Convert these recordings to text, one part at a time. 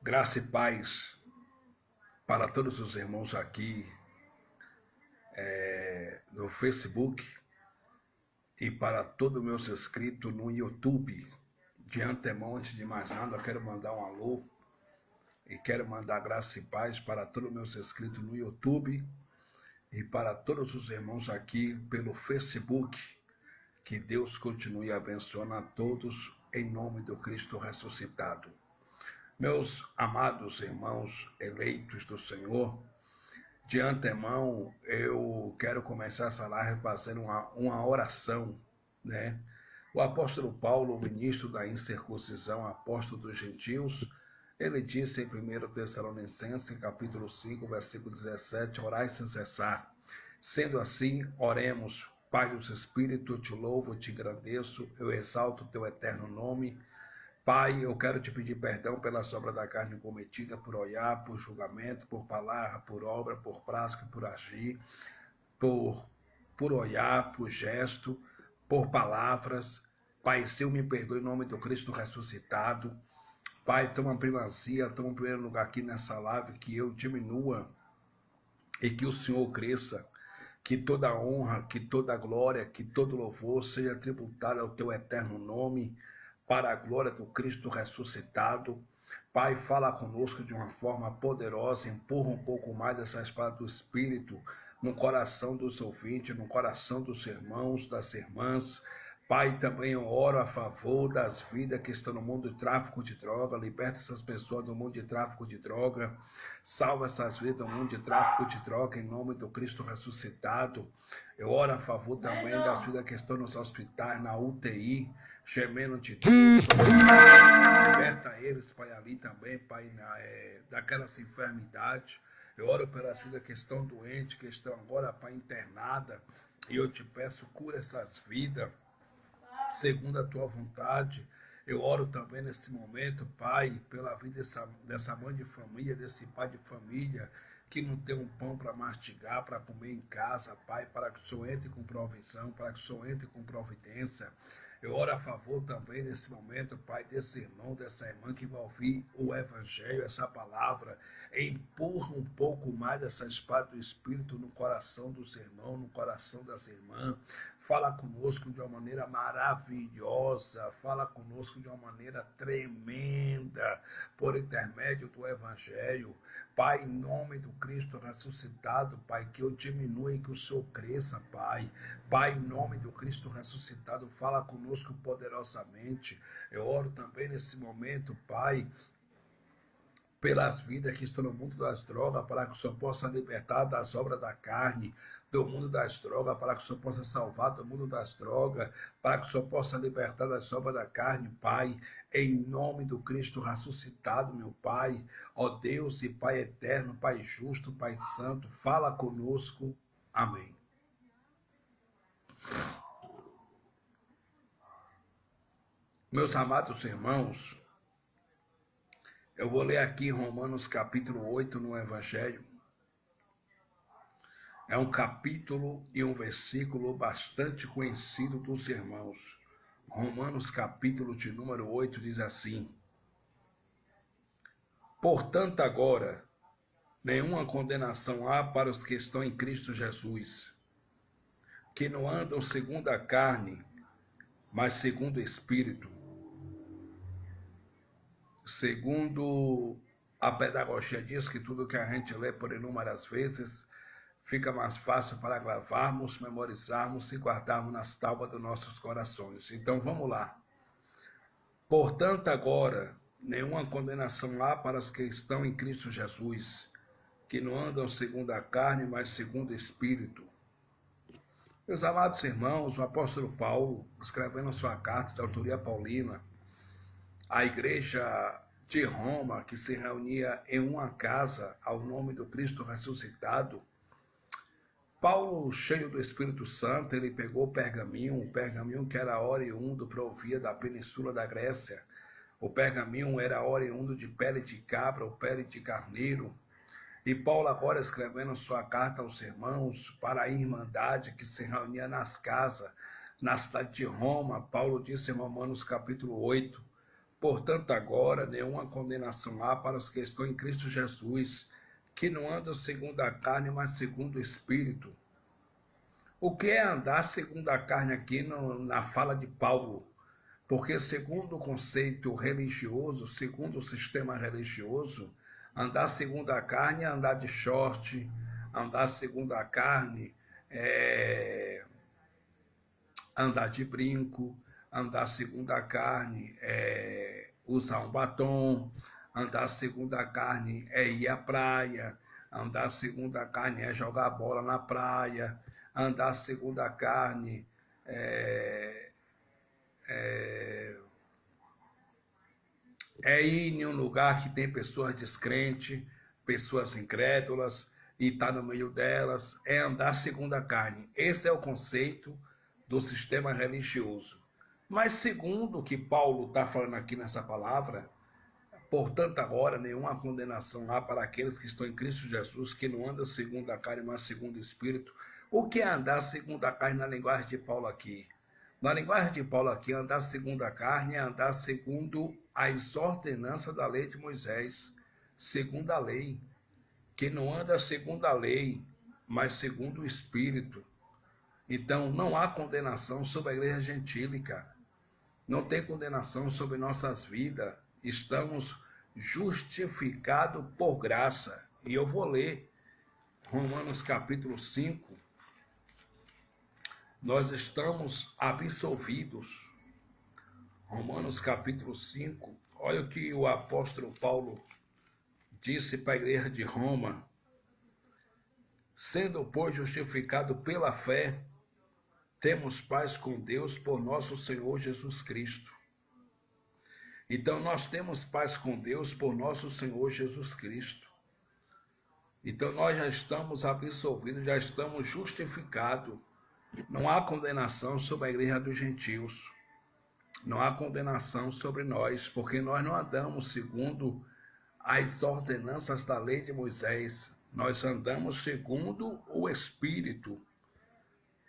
Graça e paz para todos os irmãos aqui no Facebook e para todos meus inscritos no YouTube. De antemão, antes de mais nada, eu quero mandar um alô e quero mandar graça e paz para todos meus inscritos no YouTube e para todos os irmãos aqui pelo Facebook. Que Deus continue abençoando a todos em nome do Cristo ressuscitado. Meus amados irmãos eleitos do Senhor, de antemão eu quero começar essa live fazendo uma oração, né? O apóstolo Paulo, o ministro da incircuncisão, apóstolo dos gentios, ele disse em 1 Tessalonicenses, capítulo 5, versículo 17, orai sem cessar. Sendo assim, oremos. Pai dos Espíritos, eu te louvo, eu te agradeço, eu exalto o teu eterno nome. Pai, eu quero te pedir perdão pela sobra da carne cometida, por olhar, por julgamento, por palavra, por obra, por prática, por agir, por olhar, por gesto, por palavras. Pai, Senhor, me perdoe em nome do Cristo ressuscitado. Pai, toma primazia, toma primeiro lugar aqui nessa live, que eu diminua e que o Senhor cresça. Que toda honra, que toda glória, que todo louvor seja tributado ao teu eterno nome, para a glória do Cristo ressuscitado. Pai, fala conosco de uma forma poderosa, empurra um pouco mais essa espada do Espírito no coração dos ouvintes, no coração dos irmãos, das irmãs. Pai, também eu oro a favor das vidas que estão no mundo de tráfico de droga, liberta essas pessoas do mundo de tráfico de droga, salva essas vidas do mundo de tráfico de droga em nome do Cristo ressuscitado. Eu oro a favor também das vidas que estão nos hospitais, na UTI, gemendo de dor, liberta eles, Pai, ali também, Pai, daquelas enfermidades. Eu oro pelas vidas que estão doentes, que estão agora, Pai, internadas, e eu te peço, cura essas vidas, segundo a tua vontade. Eu oro também nesse momento, Pai, pela vida dessa mãe de família, desse pai de família, que não tem um pão para mastigar, para comer em casa, Pai, para que o Senhor entre com provisão, para que o Senhor entre com providência. Eu oro a favor também nesse momento, Pai, desse irmão, dessa irmã que vai ouvir o Evangelho, essa palavra, empurra um pouco mais essa espada do Espírito no coração dos irmãos, no coração das irmãs. Fala conosco de uma maneira maravilhosa, fala conosco de uma maneira tremenda, por intermédio do Evangelho. Pai, em nome do Cristo ressuscitado, Pai, que eu diminua e que o Senhor cresça, Pai. Pai, em nome do Cristo ressuscitado, fala conosco poderosamente. Eu oro também nesse momento, Pai, pelas vidas que estão no mundo das drogas, para que o Senhor possa libertar das obras da carne, do mundo das drogas, para que o Senhor possa salvar do mundo das drogas, para que o Senhor possa libertar das obras da carne, Pai, em nome do Cristo ressuscitado, meu Pai, ó Deus e Pai eterno, Pai justo, Pai santo, fala conosco, amém. Meus amados irmãos, eu vou ler aqui Romanos capítulo 8 no Evangelho. É um capítulo e um versículo bastante conhecido dos irmãos. Romanos capítulo de número 8 diz assim: portanto agora, nenhuma condenação há para os que estão em Cristo Jesus, que não andam segundo a carne, mas segundo o Espírito. Segundo a pedagogia diz que tudo que a gente lê por inúmeras vezes fica mais fácil para gravarmos, memorizarmos e guardarmos nas tábuas dos nossos corações. Então vamos lá. Portanto agora, nenhuma condenação há para os que estão em Cristo Jesus, que não andam segundo a carne, mas segundo o Espírito. Meus amados irmãos, o apóstolo Paulo, escrevendo a sua carta de autoria paulina, a igreja de Roma, que se reunia em uma casa ao nome do Cristo ressuscitado, Paulo, cheio do Espírito Santo, ele pegou o pergaminho que era oriundo, provia da península da Grécia. O pergaminho era oriundo de pele de cabra ou pele de carneiro. E Paulo agora escrevendo sua carta aos irmãos para a irmandade que se reunia nas casas, na cidade de Roma, Paulo disse em Romanos capítulo 8, Portanto, agora, nenhuma condenação há para os que estão em Cristo Jesus, que não andam segundo a carne, mas segundo o Espírito. O que é andar segundo a carne aqui na fala de Paulo? Porque segundo o conceito religioso, segundo o sistema religioso, andar segundo a carne é andar de short, andar segundo a carne é andar de brinco, andar segundo a carne é usar um batom, andar segundo a carne é ir à praia, andar segundo a carne é jogar bola na praia, andar segundo a carne é ir em um lugar que tem pessoas descrentes, pessoas incrédulas, e estar no meio delas, é andar segundo a carne. Esse é o conceito do sistema religioso. Mas segundo o que Paulo está falando aqui nessa palavra, portanto agora nenhuma condenação há para aqueles que estão em Cristo Jesus, que não andam segundo a carne, mas segundo o Espírito. O que é andar segundo a carne na linguagem de Paulo aqui? Na linguagem de Paulo aqui, andar segundo a carne é andar segundo as ordenanças da lei de Moisés, segundo a lei, que não anda segundo a lei, mas segundo o Espírito. Então, não há condenação sobre a igreja gentílica, não tem condenação sobre nossas vidas, estamos justificados por graça. E eu vou ler Romanos capítulo 5, nós estamos absolvidos. Romanos capítulo 5, olha o que o apóstolo Paulo disse para a igreja de Roma: sendo, pois, justificado pela fé, temos paz com Deus por nosso Senhor Jesus Cristo. Então, nós temos paz com Deus por nosso Senhor Jesus Cristo. Então, nós já estamos absolvidos, já estamos justificados. Não há condenação sobre a igreja dos gentios. Não há condenação sobre nós, porque nós não andamos segundo as ordenanças da lei de Moisés. Nós andamos segundo o Espírito,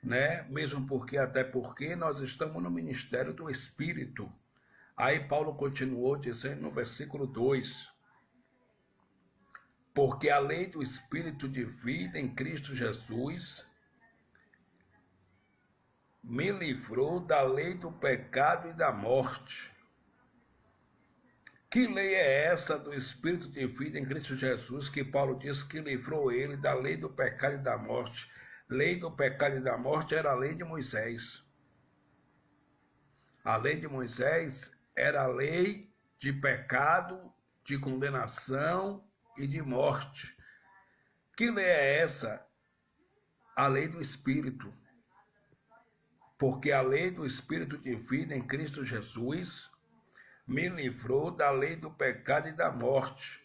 né? Mesmo porque, até porque nós estamos no ministério do Espírito. Aí Paulo continuou dizendo no versículo 2: porque a lei do Espírito de vida em Cristo Jesus me livrou da lei do pecado e da morte. Que lei é essa do Espírito de vida em Cristo Jesus, que Paulo diz que livrou ele da lei do pecado e da morte? Lei do pecado e da morte era a lei de Moisés. A lei de Moisés era a lei de pecado, de condenação e de morte. Que lei é essa? A lei do Espírito. Porque a lei do Espírito de vida em Cristo Jesus me livrou da lei do pecado e da morte.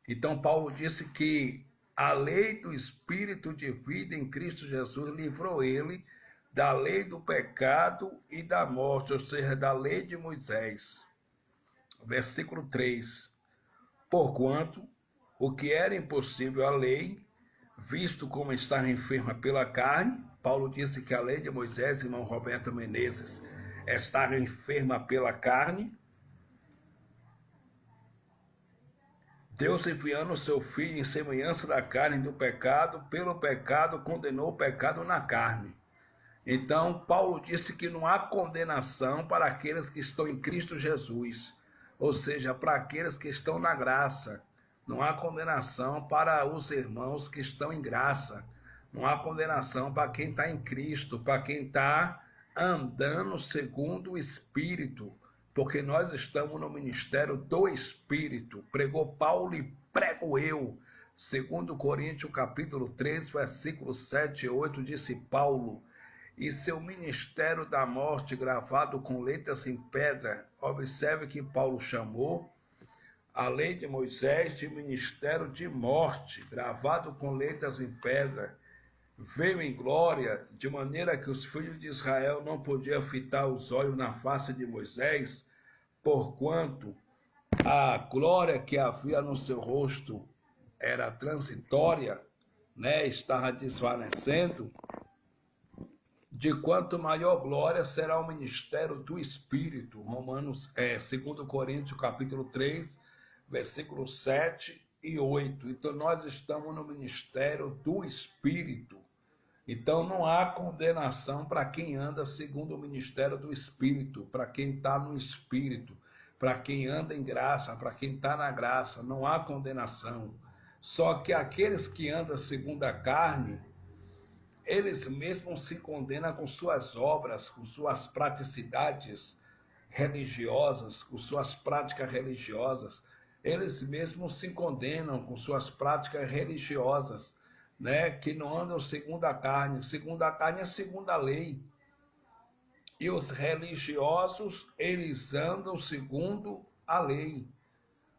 Então Paulo disse que a lei do Espírito de vida em Cristo Jesus livrou ele da lei do pecado e da morte, ou seja, da lei de Moisés. Versículo 3. Porquanto o que era impossível à lei, visto como estava enferma pela carne, Paulo disse que a lei de Moisés, irmão Roberto Menezes, estava enferma pela carne. Deus, enviando o seu Filho em semelhança da carne do pecado, pelo pecado condenou o pecado na carne. Então, Paulo disse que não há condenação para aqueles que estão em Cristo Jesus, ou seja, para aqueles que estão na graça. Não há condenação para os irmãos que estão em graça. Não há condenação para quem está em Cristo, para quem está andando segundo o Espírito, porque nós estamos no ministério do Espírito. Pregou Paulo e prego eu. Segundo Coríntios capítulo 3, versículos 7 e 8, disse Paulo: e seu ministério da morte gravado com letras em pedra. Observe que Paulo chamou a lei de Moisés de ministério de morte, gravado com letras em pedra. Veio em glória, de maneira que os filhos de Israel não podiam fitar os olhos na face de Moisés, porquanto a glória que havia no seu rosto era transitória, né? Estava desvanecendo. de quanto maior glória será o ministério do Espírito. Romanos, 2 Coríntios, capítulo 3, versículos 7 e 8. Então, nós estamos no ministério do Espírito. Então, não há condenação para quem anda segundo o ministério do Espírito, para quem está no Espírito, para quem anda em graça, para quem está na graça, não há condenação. Só que aqueles que andam segundo a carne, eles mesmos se condenam com suas obras, com suas praticidades religiosas, com suas práticas religiosas. Eles mesmos se condenam com suas práticas religiosas, né? Que não andam segundo a carne. Segundo a carne é segundo a lei. E os religiosos, eles andam segundo a lei.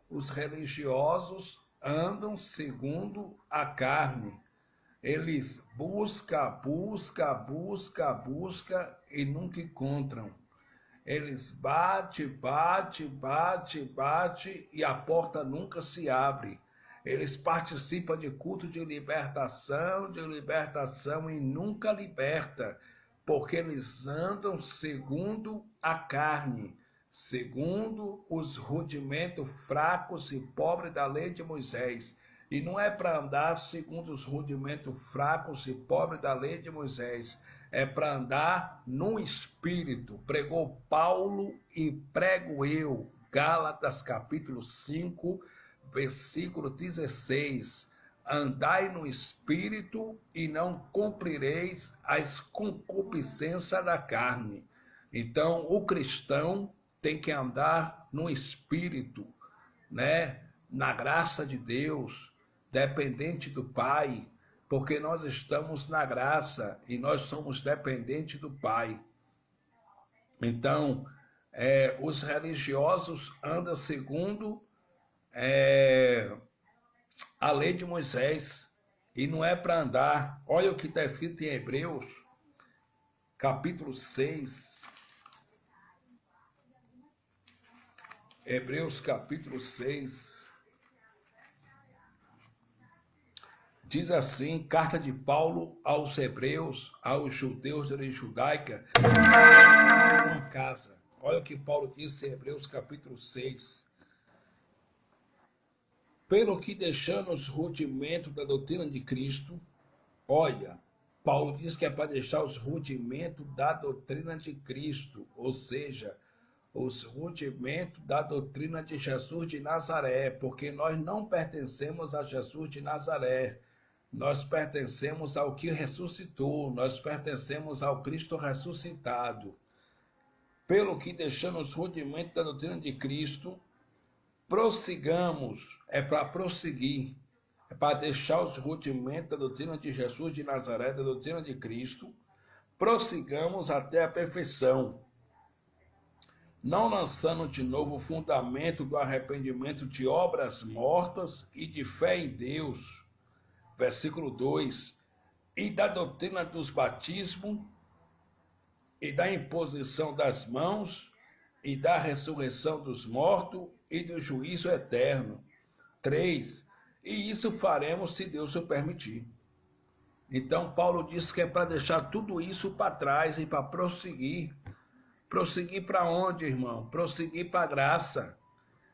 Os religiosos andam segundo a carne. Eles buscam e nunca encontram. Eles bate e a porta nunca se abre. Eles participam de culto de libertação e nunca liberta, porque eles andam segundo a carne, segundo os rudimentos fracos e pobres da lei de Moisés. E não é para andar segundo os rudimentos fracos e pobres da lei de Moisés, é para andar no Espírito. Pregou Paulo e prego eu. Gálatas capítulo 5, versículo 16. Andai no Espírito e não cumprireis as concupiscências da carne. Então, o cristão tem que andar no Espírito, né? Na graça de Deus, dependente do Pai, porque nós estamos na graça e nós somos dependentes do Pai. Então, os religiosos andam segundo a lei de Moisés, e não é para andar. Olha o que está escrito em Hebreus, capítulo 6. Hebreus, capítulo 6. Diz assim, carta de Paulo aos Hebreus, aos judeus de judaica, uma casa. Olha o que Paulo disse em Hebreus, capítulo 6. Pelo que deixando os rudimentos da doutrina de Cristo, olha, Paulo diz que é para deixar os rudimentos da doutrina de Cristo, ou seja, os rudimentos da doutrina de Jesus de Nazaré, porque nós não pertencemos a Jesus de Nazaré, nós pertencemos ao que ressuscitou, nós pertencemos ao Cristo ressuscitado. Pelo que deixando os rudimentos da doutrina de Cristo, prossigamos, é para prosseguir, é para deixar os rudimentos da doutrina de Jesus de Nazaré, da doutrina de Cristo, prossigamos até a perfeição, não lançando de novo o fundamento do arrependimento de obras mortas e de fé em Deus, versículo 2, e da doutrina dos batismos, e da imposição das mãos, e da ressurreição dos mortos, e do juízo eterno. 3, e isso faremos se Deus o permitir. Então, Paulo diz que é para deixar tudo isso para trás e para prosseguir. Prosseguir para onde, irmão? Prosseguir para a graça.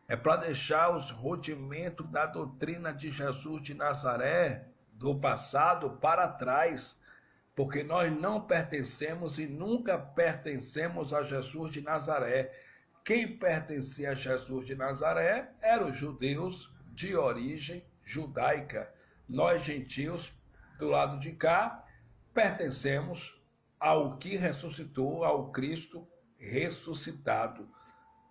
É para deixar os rudimentos da doutrina de Jesus de Nazaré, do passado, para trás. Porque nós não pertencemos e nunca pertencemos a Jesus de Nazaré. Quem pertencia a Jesus de Nazaré eram os judeus de origem judaica. Nós, gentios, do lado de cá, pertencemos ao que ressuscitou, ao Cristo ressuscitado.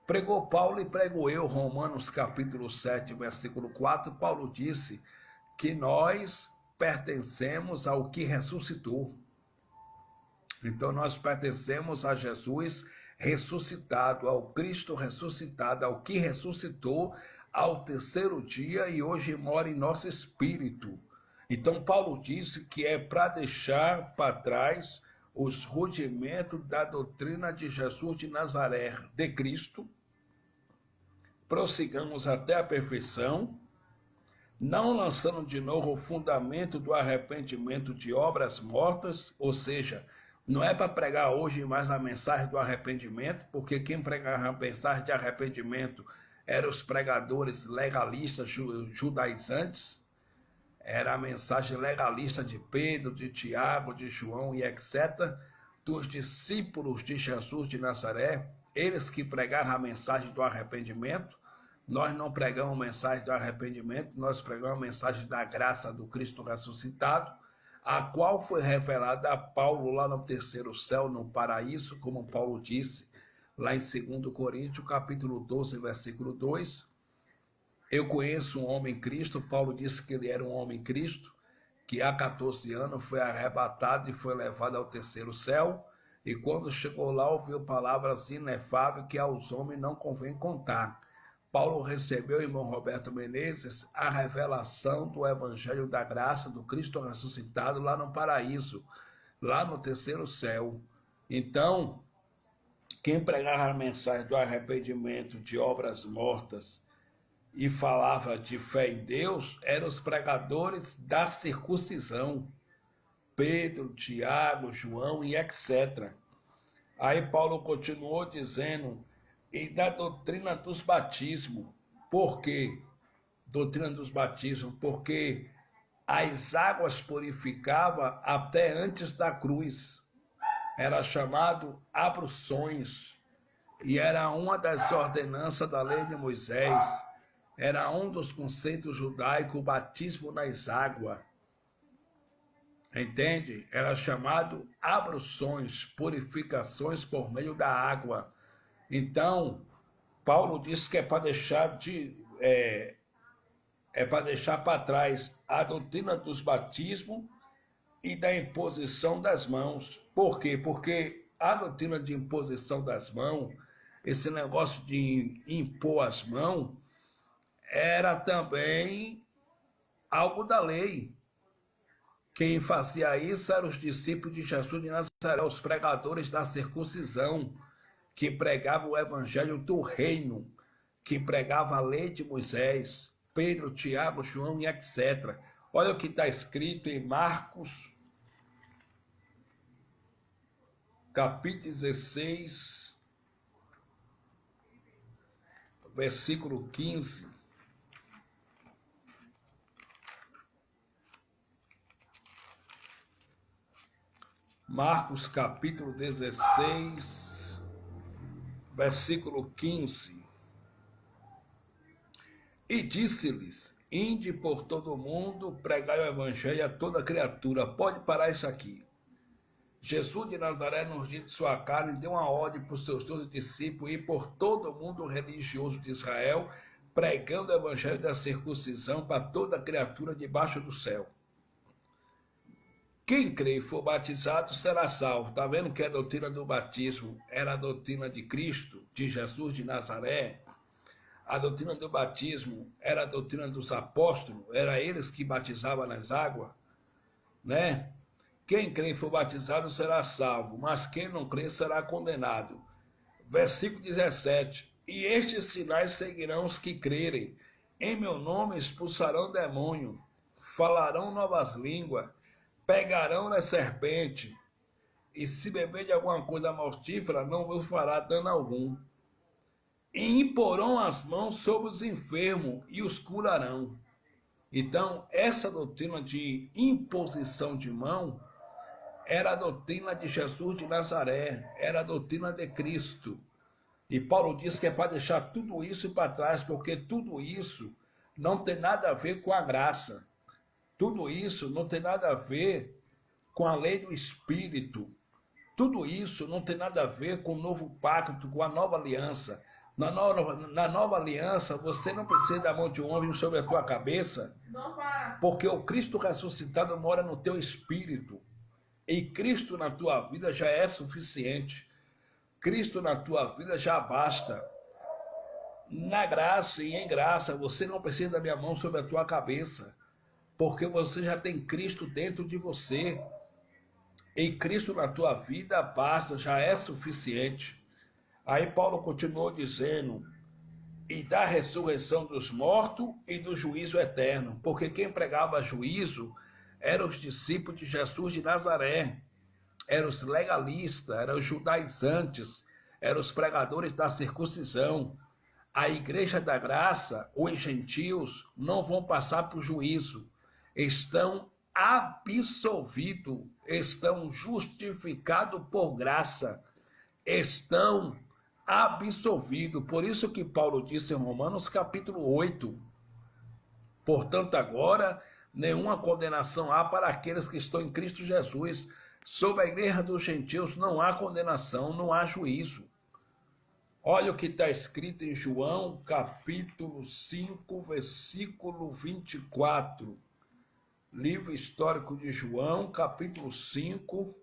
Pregou Paulo e prego eu, Romanos capítulo 7, versículo 4, Paulo disse que nós pertencemos ao que ressuscitou. Então nós pertencemos a Jesus ressuscitado, ao Cristo ressuscitado, ao que ressuscitou ao terceiro dia e hoje mora em nosso espírito. Então Paulo disse que é para deixar para trás os rudimentos da doutrina de Jesus de Nazaré, de Cristo, prossigamos até a perfeição, não lançando de novo o fundamento do arrependimento de obras mortas, ou seja, Não é para pregar hoje mais a mensagem do arrependimento, porque quem pregava a mensagem de arrependimento eram os pregadores legalistas judaizantes, era a mensagem legalista de Pedro, de Tiago, de João e etc., dos discípulos de Jesus de Nazaré, eles que pregaram a mensagem do arrependimento. Nós não pregamos a mensagem do arrependimento, nós pregamos a mensagem da graça do Cristo ressuscitado, a qual foi revelada a Paulo lá no terceiro céu, no paraíso, como Paulo disse, lá em 2 Coríntios, capítulo 12, versículo 2. Eu conheço um homem Cristo, Paulo disse que ele era um homem Cristo, que há 14 anos foi arrebatado e foi levado ao terceiro céu, e quando chegou lá ouviu palavras inefáveis que aos homens não convém contar. Paulo recebeu, irmão Roberto Menezes, a revelação do Evangelho da Graça do Cristo ressuscitado lá no paraíso, lá no terceiro céu. Então, quem pregava a mensagem do arrependimento de obras mortas e falava de fé em Deus eram os pregadores da circuncisão, Pedro, Tiago, João e etc. Aí Paulo continuou dizendo, e da doutrina dos batismos. Por quê? Doutrina dos batismos, porque as águas purificavam até antes da cruz. Era chamado abluções, e era uma das ordenanças da lei de Moisés. Era um dos conceitos judaicos, o batismo nas águas. Entende? Era chamado abluções, purificações por meio da água. Então, Paulo disse que é para deixar para trás a doutrina dos batismos e da imposição das mãos. Por quê? Porque a doutrina de imposição das mãos, esse negócio de impor as mãos, era também algo da lei. Quem fazia isso eram os discípulos de Jesus de Nazaré, os pregadores da circuncisão, que pregavam o evangelho do reino, que pregava a lei de Moisés, Pedro, Tiago, João e etc. Olha o que está escrito em Marcos, capítulo 16, versículo 15. Marcos capítulo 16, versículo 15. E disse-lhes, ide por todo o mundo, pregai o evangelho a toda criatura. Pode parar isso aqui. Jesus de Nazaré, nos dias de sua carne, deu uma ordem para os seus 12 discípulos ir por todo o mundo religioso de Israel, pregando o evangelho da circuncisão para toda criatura debaixo do céu. Quem crê e for batizado será salvo. Está vendo que a doutrina do batismo era a doutrina de Cristo, de Jesus de Nazaré? A doutrina do batismo era a doutrina dos apóstolos, era eles que batizavam nas águas, né? Quem crê e for batizado será salvo, mas quem não crê será condenado. Versículo 17. E estes sinais seguirão os que crerem. Em meu nome expulsarão demônio, falarão novas línguas, pegarão na serpente, e se beber de alguma coisa mortífera, não vos fará dano algum. E imporão as mãos sobre os enfermos e os curarão. Então, essa doutrina de imposição de mão era a doutrina de Jesus de Nazaré, era a doutrina de Cristo. E Paulo diz que é para deixar tudo isso para trás, porque tudo isso não tem nada a ver com a graça. Tudo isso não tem nada a ver com a lei do Espírito. Tudo isso não tem nada a ver com o novo pacto, com a nova aliança. Na nova aliança, você não precisa da mão de um homem sobre a tua cabeça, porque o Cristo ressuscitado mora no teu espírito. E Cristo na tua vida já é suficiente. Cristo na tua vida já basta. Na graça e em graça, você não precisa da minha mão sobre a tua cabeça, porque você já tem Cristo dentro de você. E Cristo na tua vida basta, já é suficiente. Aí Paulo continuou dizendo, e da ressurreição dos mortos e do juízo eterno, porque quem pregava juízo eram os discípulos de Jesus de Nazaré. eram os legalistas, eram os judaizantes, eram os pregadores da circuncisão. A igreja da graça, os gentios, não vão passar por juízo. Estão absolvidos, estão justificados por graça, estão absolvidos. Por isso que Paulo disse em Romanos capítulo 8, portanto agora nenhuma condenação há para aqueles que estão em Cristo Jesus. Sobre a igreja dos gentios não há condenação, não há juízo. Olha o que está escrito em João, capítulo 5, versículo 24. Livro histórico de João, capítulo 5,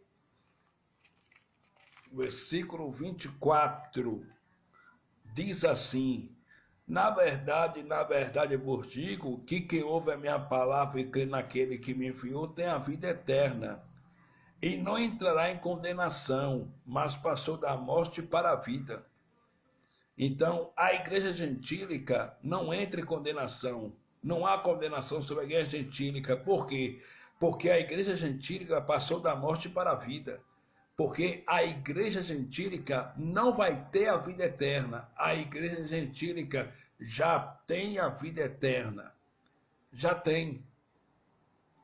versículo 24. Diz assim: na verdade vos digo que quem ouve a minha palavra e crê naquele que me enviou tem a vida eterna, e não entrará em condenação, mas passou da morte para a vida. Então, a igreja gentílica não entra em condenação. Não há condenação sobre a igreja gentílica. Por quê? Porque a igreja gentílica passou da morte para a vida. Porque a igreja gentílica não vai ter a vida eterna. A igreja gentílica já tem a vida eterna. Já tem.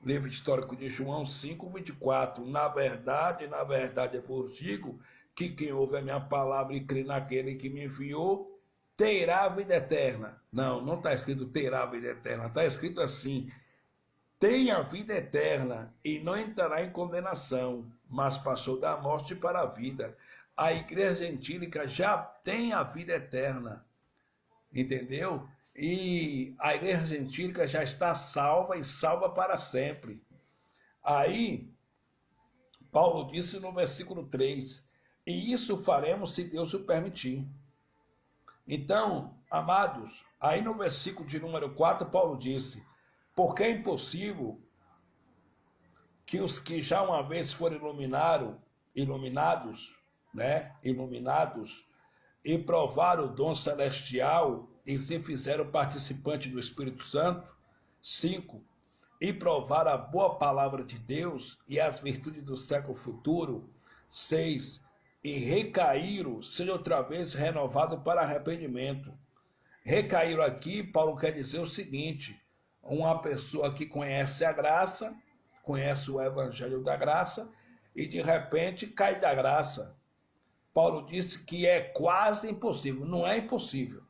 Livro histórico de João 5, 24. Na verdade eu vos digo que quem ouve a minha palavra e crê naquele que me enviou, terá a vida eterna. Não está escrito terá a vida eterna, está escrito assim: tem a vida eterna e não entrará em condenação, mas passou da morte para a vida. A igreja gentílica já tem a vida eterna, entendeu? E a igreja gentílica já está salva e salva para sempre. Aí, Paulo disse no versículo 3, e isso faremos se Deus o permitir. Então, amados, aí no versículo de número 4, Paulo disse: porque é impossível que os que já uma vez foram iluminados, e provaram o dom celestial e se fizeram participantes do Espírito Santo. 5. E provaram a boa palavra de Deus e as virtudes do século futuro. 6. E recaíram, seja outra vez renovado para arrependimento. Recaíram aqui, Paulo quer dizer o seguinte: uma pessoa que conhece a graça, conhece o evangelho da graça, e de repente cai da graça. Paulo disse que é quase impossível, não é impossível,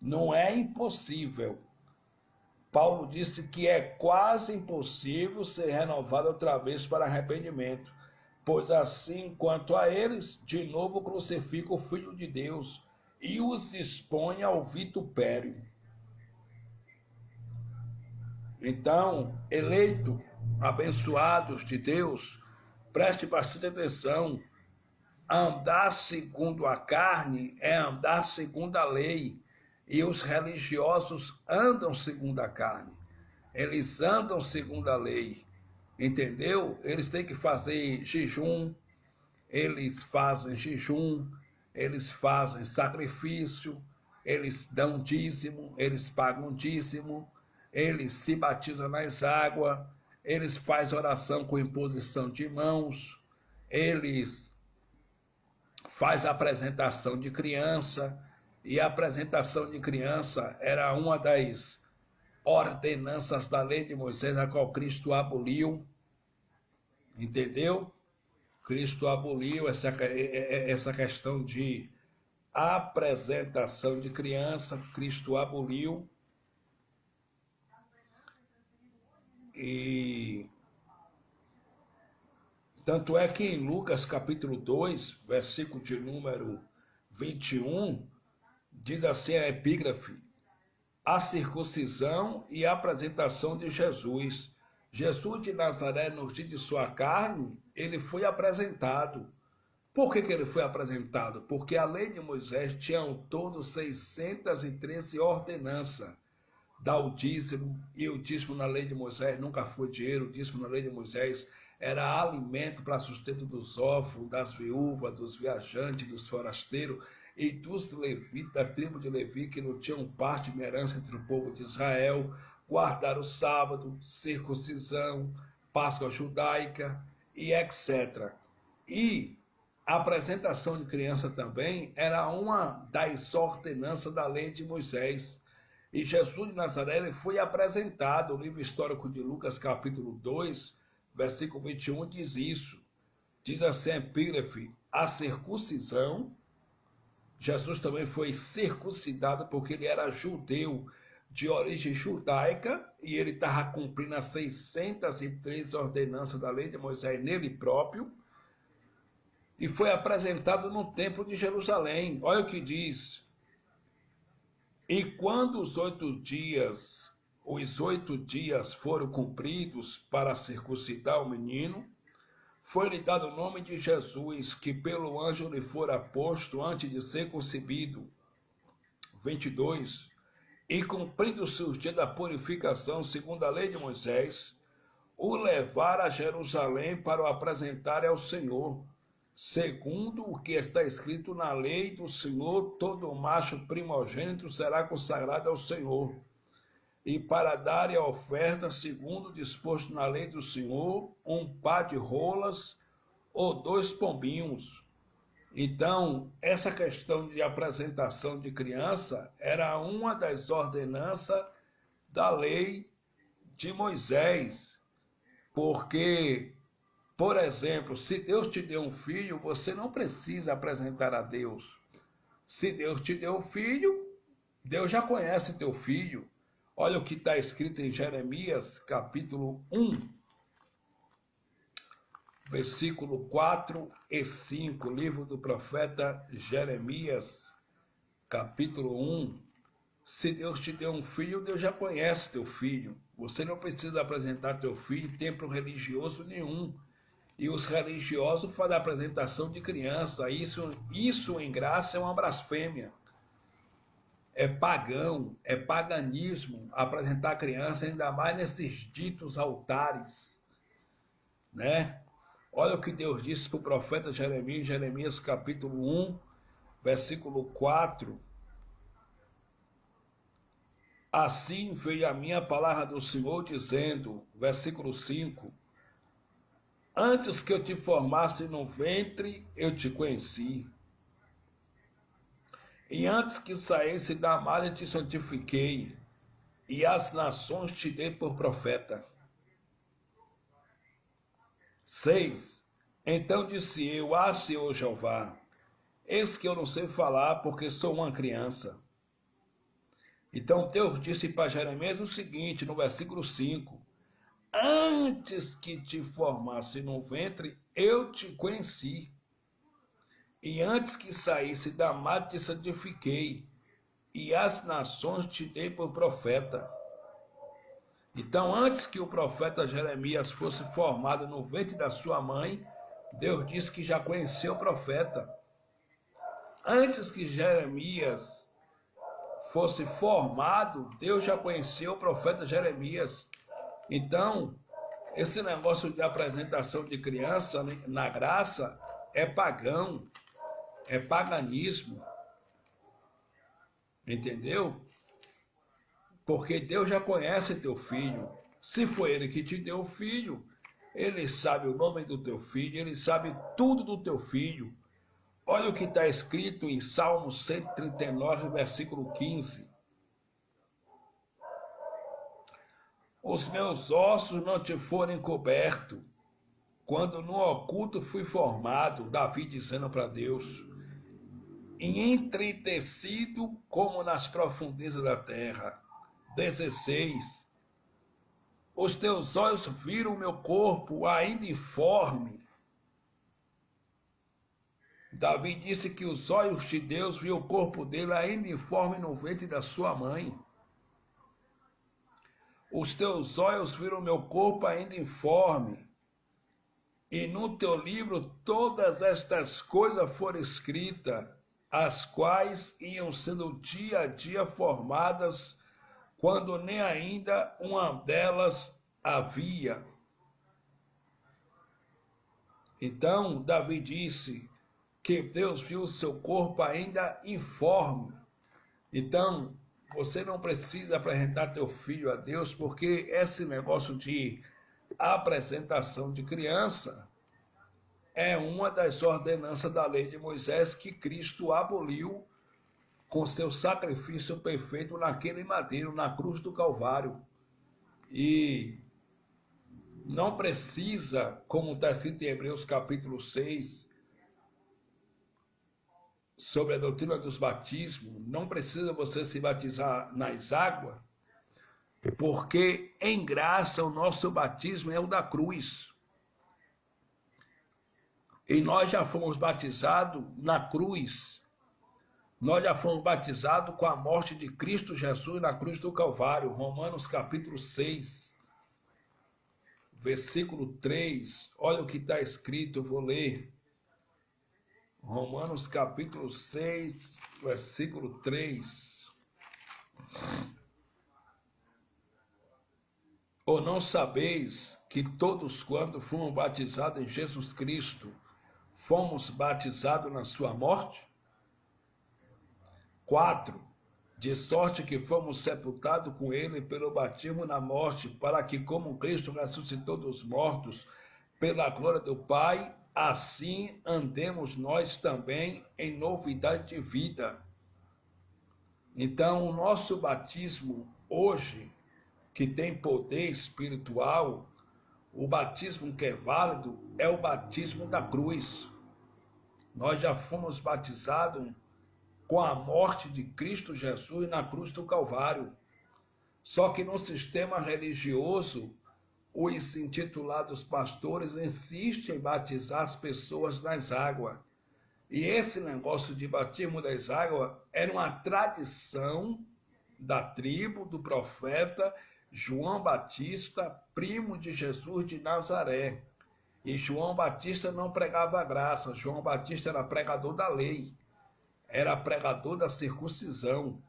não é impossível. Paulo disse que é quase impossível ser renovado outra vez para arrependimento, pois assim quanto a eles, de novo crucifica o Filho de Deus e os expõe ao vitupério. Então, eleito, abençoados de Deus, preste bastante atenção. Andar segundo a carne é andar segundo a lei, e os religiosos andam segundo a carne, eles andam segundo a lei, entendeu? Eles têm que fazer jejum, eles fazem sacrifício, eles dão dízimo, eles pagam dízimo, eles se batizam nas águas, eles fazem oração com imposição de mãos, eles faz a apresentação de criança, e a apresentação de criança era uma das ordenanças da lei de Moisés, a qual Cristo aboliu, entendeu? Cristo aboliu essa questão de apresentação de criança, Cristo aboliu, e tanto é que em Lucas capítulo 2, versículo de número 21, diz assim a epígrafe: a circuncisão e a apresentação de Jesus. Jesus de Nazaré, nos dias de sua carne, ele foi apresentado. Por que ele foi apresentado? Porque a lei de Moisés tinha ao todo 613 ordenanças. Dá o dízimo, e o dízimo na lei de Moisés nunca foi dinheiro, o dízimo na lei de Moisés era alimento para sustento dos órfãos, das viúvas, dos viajantes, dos forasteiros e dos levitas, da tribo de Levi, que não tinham parte de herança entre o povo de Israel, guardar o sábado, circuncisão, Páscoa judaica e etc. E a apresentação de criança também era uma das ordenanças da lei de Moisés. E Jesus de Nazaré ele foi apresentado. O livro histórico de Lucas, capítulo 2, versículo 21, diz isso. Diz assim, epígrafe, a circuncisão. Jesus também foi circuncidado porque ele era judeu de origem judaica e ele estava cumprindo as 603 ordenanças da lei de Moisés nele próprio. E foi apresentado no templo de Jerusalém. Olha o que diz. E quando os 8 dias foram cumpridos para circuncidar o menino, foi-lhe dado o nome de Jesus, que pelo anjo lhe fora posto antes de ser concebido. 22. E cumpridos-se os dias da purificação, segundo a lei de Moisés, o levaram a Jerusalém para o apresentar ao Senhor. Segundo o que está escrito na lei do Senhor, todo macho primogênito será consagrado ao Senhor. E para darem a oferta, segundo disposto na lei do Senhor, um par de rolas ou 2 pombinhos. Então, essa questão de apresentação de criança era uma das ordenanças da lei de Moisés. Porque, por exemplo, se Deus te deu um filho, você não precisa apresentar a Deus. Se Deus te deu um filho, Deus já conhece teu filho. Olha o que está escrito em Jeremias, capítulo 1, versículo 4 e 5, livro do profeta Jeremias, capítulo 1. Se Deus te deu um filho, Deus já conhece teu filho. Você não precisa apresentar teu filho em templo religioso nenhum. E os religiosos fazem a apresentação de criança. Isso em graça é uma blasfêmia. É pagão, é paganismo apresentar criança, ainda mais nesses ditos altares, né? Olha o que Deus disse para o profeta Jeremias, Jeremias capítulo 1, versículo 4. Assim veio a minha palavra do Senhor dizendo, versículo 5, antes que eu te formasse no ventre, eu te conheci. E antes que saísse da malha te santifiquei, e as nações te dei por profeta. 6. Então disse eu, Senhor Jeová, eis que eu não sei falar, porque sou uma criança. Então Deus disse para Jeremias o seguinte, no versículo 5, antes que te formasse no ventre, eu te conheci. E antes que saísse da malha te santifiquei, e as nações te dei por profeta. Então, antes que o profeta Jeremias fosse formado no ventre da sua mãe, Deus disse que já conheceu o profeta. Antes que Jeremias fosse formado, Deus já conheceu o profeta Jeremias. Então, esse negócio de apresentação de criança na graça é pagão. É paganismo, entendeu? Porque Deus já conhece teu filho. Se foi Ele que te deu o filho, Ele sabe o nome do teu filho, Ele sabe tudo do teu filho. Olha o que está escrito em Salmo 139, versículo 15. Os meus ossos não te foram encobertos, quando no oculto fui formado, Davi dizendo para Deus, e entretecido como nas profundezas da terra. 16. Os teus olhos viram o meu corpo ainda informe. Davi disse que os olhos de Deus viram o corpo dele ainda informe no ventre da sua mãe. Os teus olhos viram o meu corpo ainda informe. E no teu livro todas estas coisas foram escritas, as quais iam sendo dia a dia formadas, quando nem ainda uma delas havia. Então, Davi disse que Deus viu o seu corpo ainda informe. Então, você não precisa apresentar teu filho a Deus, porque esse negócio de apresentação de criança é uma das ordenanças da lei de Moisés que Cristo aboliu com seu sacrifício perfeito naquele madeiro, na cruz do Calvário. E não precisa, como está escrito em Hebreus capítulo 6, sobre a doutrina dos batismos, não precisa você se batizar nas águas, porque em graça o nosso batismo é o da cruz. E nós já fomos batizados na cruz. Nós já fomos batizados com a morte de Cristo Jesus na cruz do Calvário. Romanos capítulo 6, versículo 3. Olha o que está escrito, eu vou ler. Romanos capítulo 6, versículo 3. Ou não sabeis que todos, quando fomos batizados em Jesus Cristo, fomos batizados na sua morte? 4. De sorte que fomos sepultados com ele pelo batismo na morte, para que, como Cristo ressuscitou dos mortos pela glória do Pai, assim andemos nós também em novidade de vida. Então, o nosso batismo hoje, que tem poder espiritual, o batismo que é válido é o batismo da cruz. Nós já fomos batizados com a morte de Cristo Jesus na cruz do Calvário. Só que no sistema religioso, os intitulados pastores insistem em batizar as pessoas nas águas. E esse negócio de batismo das águas era uma tradição da tribo do profeta João Batista, primo de Jesus de Nazaré. E João Batista não pregava graça, João Batista era pregador da lei, era pregador da circuncisão.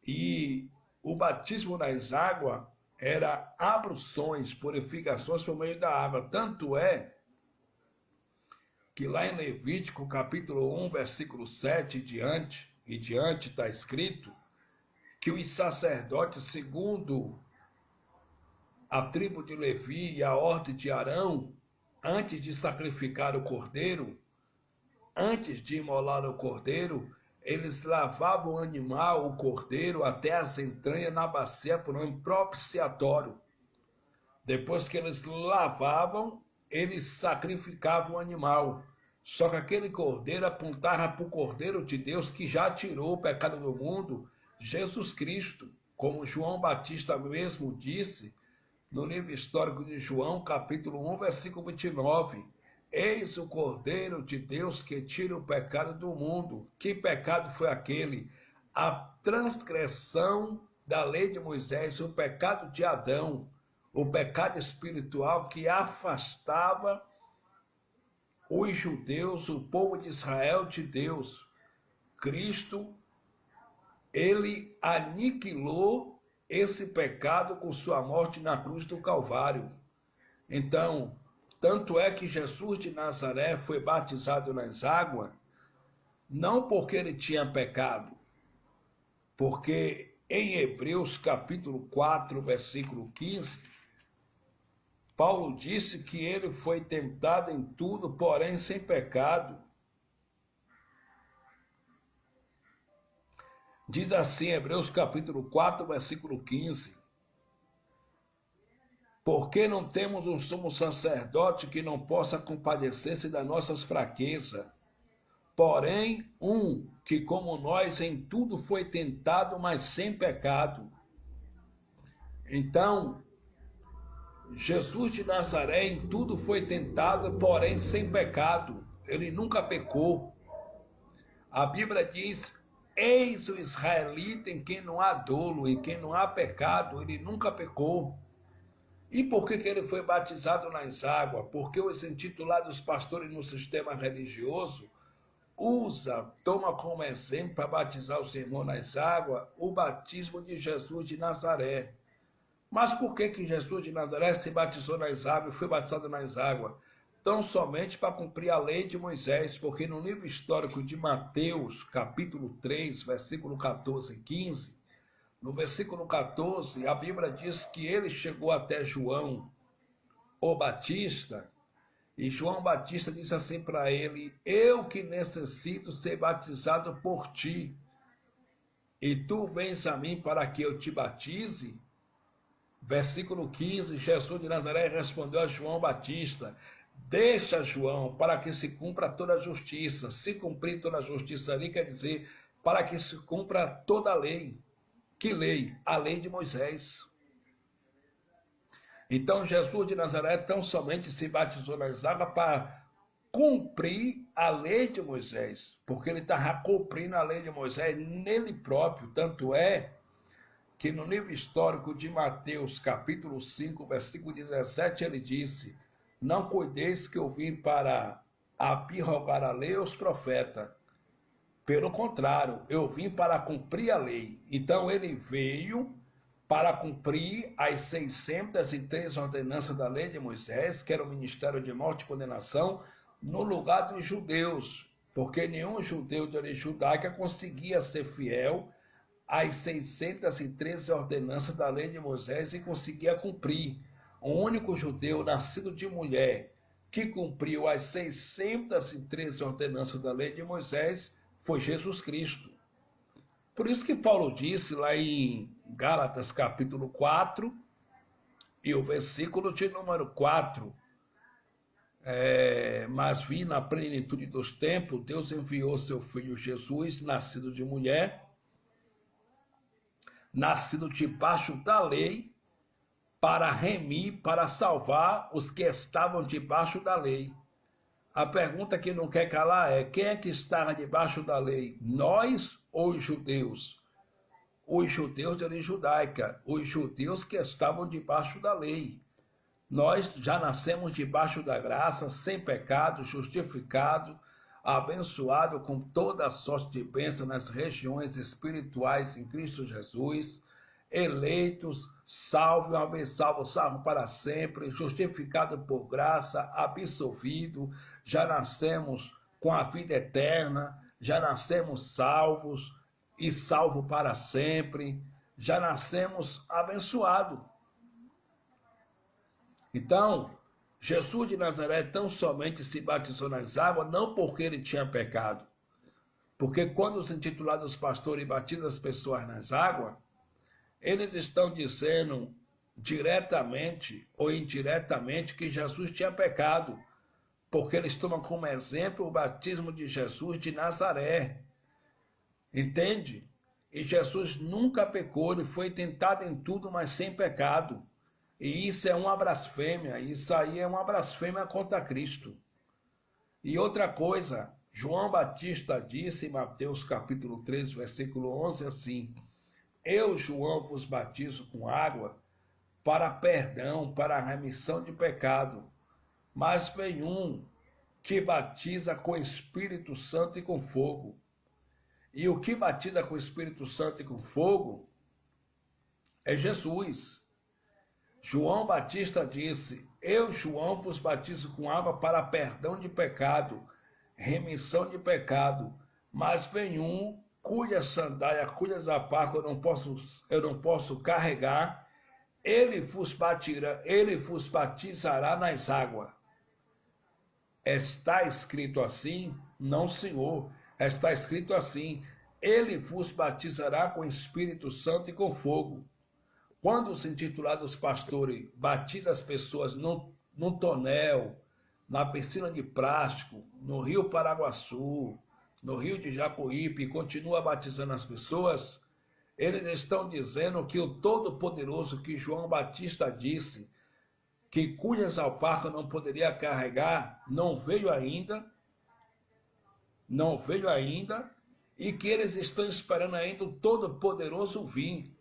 E o batismo nas águas era abluções, purificações por meio da água. Tanto é que lá em Levítico, capítulo 1, versículo 7 e diante está escrito que os sacerdotes, segundo a tribo de Levi e a ordem de Arão, antes de sacrificar o cordeiro, antes de imolar o cordeiro, eles lavavam o animal, o cordeiro, até as entranhas na bacia por um propiciatório. Depois que eles lavavam, eles sacrificavam o animal. Só que aquele cordeiro apontava para o Cordeiro de Deus que já tirou o pecado do mundo, Jesus Cristo. Como João Batista mesmo disse, no livro histórico de João, capítulo 1, versículo 29. Eis o Cordeiro de Deus que tira o pecado do mundo. Que pecado foi aquele? A transgressão da lei de Moisés, o pecado de Adão, o pecado espiritual que afastava os judeus, o povo de Israel de Deus. Cristo, ele aniquilou esse pecado com sua morte na cruz do Calvário. Então, tanto é que Jesus de Nazaré foi batizado nas águas, não porque ele tinha pecado, porque em Hebreus capítulo 4, versículo 15, Paulo disse que ele foi tentado em tudo, porém sem pecado. Diz assim, Hebreus capítulo 4, versículo 15. Porque não temos um sumo sacerdote que não possa compadecer-se das nossas fraquezas, porém um que como nós em tudo foi tentado, mas sem pecado. Então, Jesus de Nazaré em tudo foi tentado, porém sem pecado. Ele nunca pecou. A Bíblia diz: eis o israelita em quem não há dolo, em quem não há pecado. Ele nunca pecou. E por que ele foi batizado nas águas? Porque os intitulados pastores no sistema religioso toma como exemplo para batizar os irmãos nas águas o batismo de Jesus de Nazaré. Mas por que Jesus de Nazaré se batizou nas águas e foi batizado nas águas? Tão somente para cumprir a lei de Moisés, porque no livro histórico de Mateus, capítulo 3, versículo 14 e 15, no versículo 14, a Bíblia diz que ele chegou até João, o Batista, E João Batista disse assim para ele: eu que necessito ser batizado por ti, e tu vens a mim para que eu te batize? Versículo 15, Jesus de Nazaré respondeu a João Batista: deixa, João, para que se cumpra toda a justiça. Se cumprir toda a justiça ali, quer dizer, para que se cumpra toda a lei. Que lei? A lei de Moisés. Então Jesus de Nazaré tão somente se batizou nas águas para cumprir a lei de Moisés, porque ele estava cumprindo a lei de Moisés nele próprio. Tanto é que no livro histórico de Mateus, capítulo 5, versículo 17, ele disse: não cuideis que eu vim para abrogar a lei e os profetas. Pelo contrário, eu vim para cumprir a lei. Então ele veio para cumprir as 603 ordenanças da lei de Moisés, que era o ministério de morte e condenação, no lugar dos judeus, porque nenhum judeu de origem judaica conseguia ser fiel às 613 ordenanças da lei de Moisés e conseguia cumprir. O único judeu nascido de mulher que cumpriu as 613 ordenanças da lei de Moisés foi Jesus Cristo. Por isso que Paulo disse lá em Gálatas capítulo 4 e o versículo de número 4, mas vi na plenitude dos tempos, Deus enviou seu filho Jesus, nascido de mulher, nascido debaixo da lei, para remir, para salvar os que estavam debaixo da lei. A pergunta que não quer calar é: quem é que estava debaixo da lei? Nós ou os judeus? Os judeus de origem judaica, os judeus que estavam debaixo da lei. Nós já nascemos debaixo da graça, sem pecado, justificado, abençoado com toda a sorte de bênção nas regiões espirituais em Cristo Jesus, eleitos, salvo, uma vez salvo, salvo para sempre, justificado por graça, absolvido, já nascemos com a vida eterna, já nascemos salvos e salvo para sempre, já nascemos abençoados. Então, Jesus de Nazaré tão somente se batizou nas águas, não porque ele tinha pecado, porque quando os intitulados pastores batizam as pessoas nas águas, eles estão dizendo diretamente ou indiretamente que Jesus tinha pecado, porque eles tomam como exemplo o batismo de Jesus de Nazaré. Entende? E Jesus nunca pecou, ele foi tentado em tudo, mas sem pecado. E isso é uma blasfêmia, isso aí é uma blasfêmia contra Cristo. E outra coisa, João Batista disse em Mateus capítulo 3, versículo 11 assim: eu, João, vos batizo com água para perdão, para a remissão de pecado, mas vem um que batiza com Espírito Santo e com fogo. E o que batiza com Espírito Santo e com fogo é Jesus. João Batista disse: eu, João, vos batizo com água para perdão de pecado, remissão de pecado, mas vem um cuja sandália, cuja zapaca eu não posso carregar, ele vos batizará nas águas. Está escrito assim? Não, Senhor. Está escrito assim: ele vos batizará com Espírito Santo e com fogo. Quando os intitulados pastores batizam as pessoas no tonel, na piscina de plástico, no rio Paraguaçu, no rio de Jacuípe, e continua batizando as pessoas, eles estão dizendo que o Todo-Poderoso, que João Batista disse, que cujas alpacas não poderia carregar, não veio ainda, e que eles estão esperando ainda o Todo-Poderoso vir.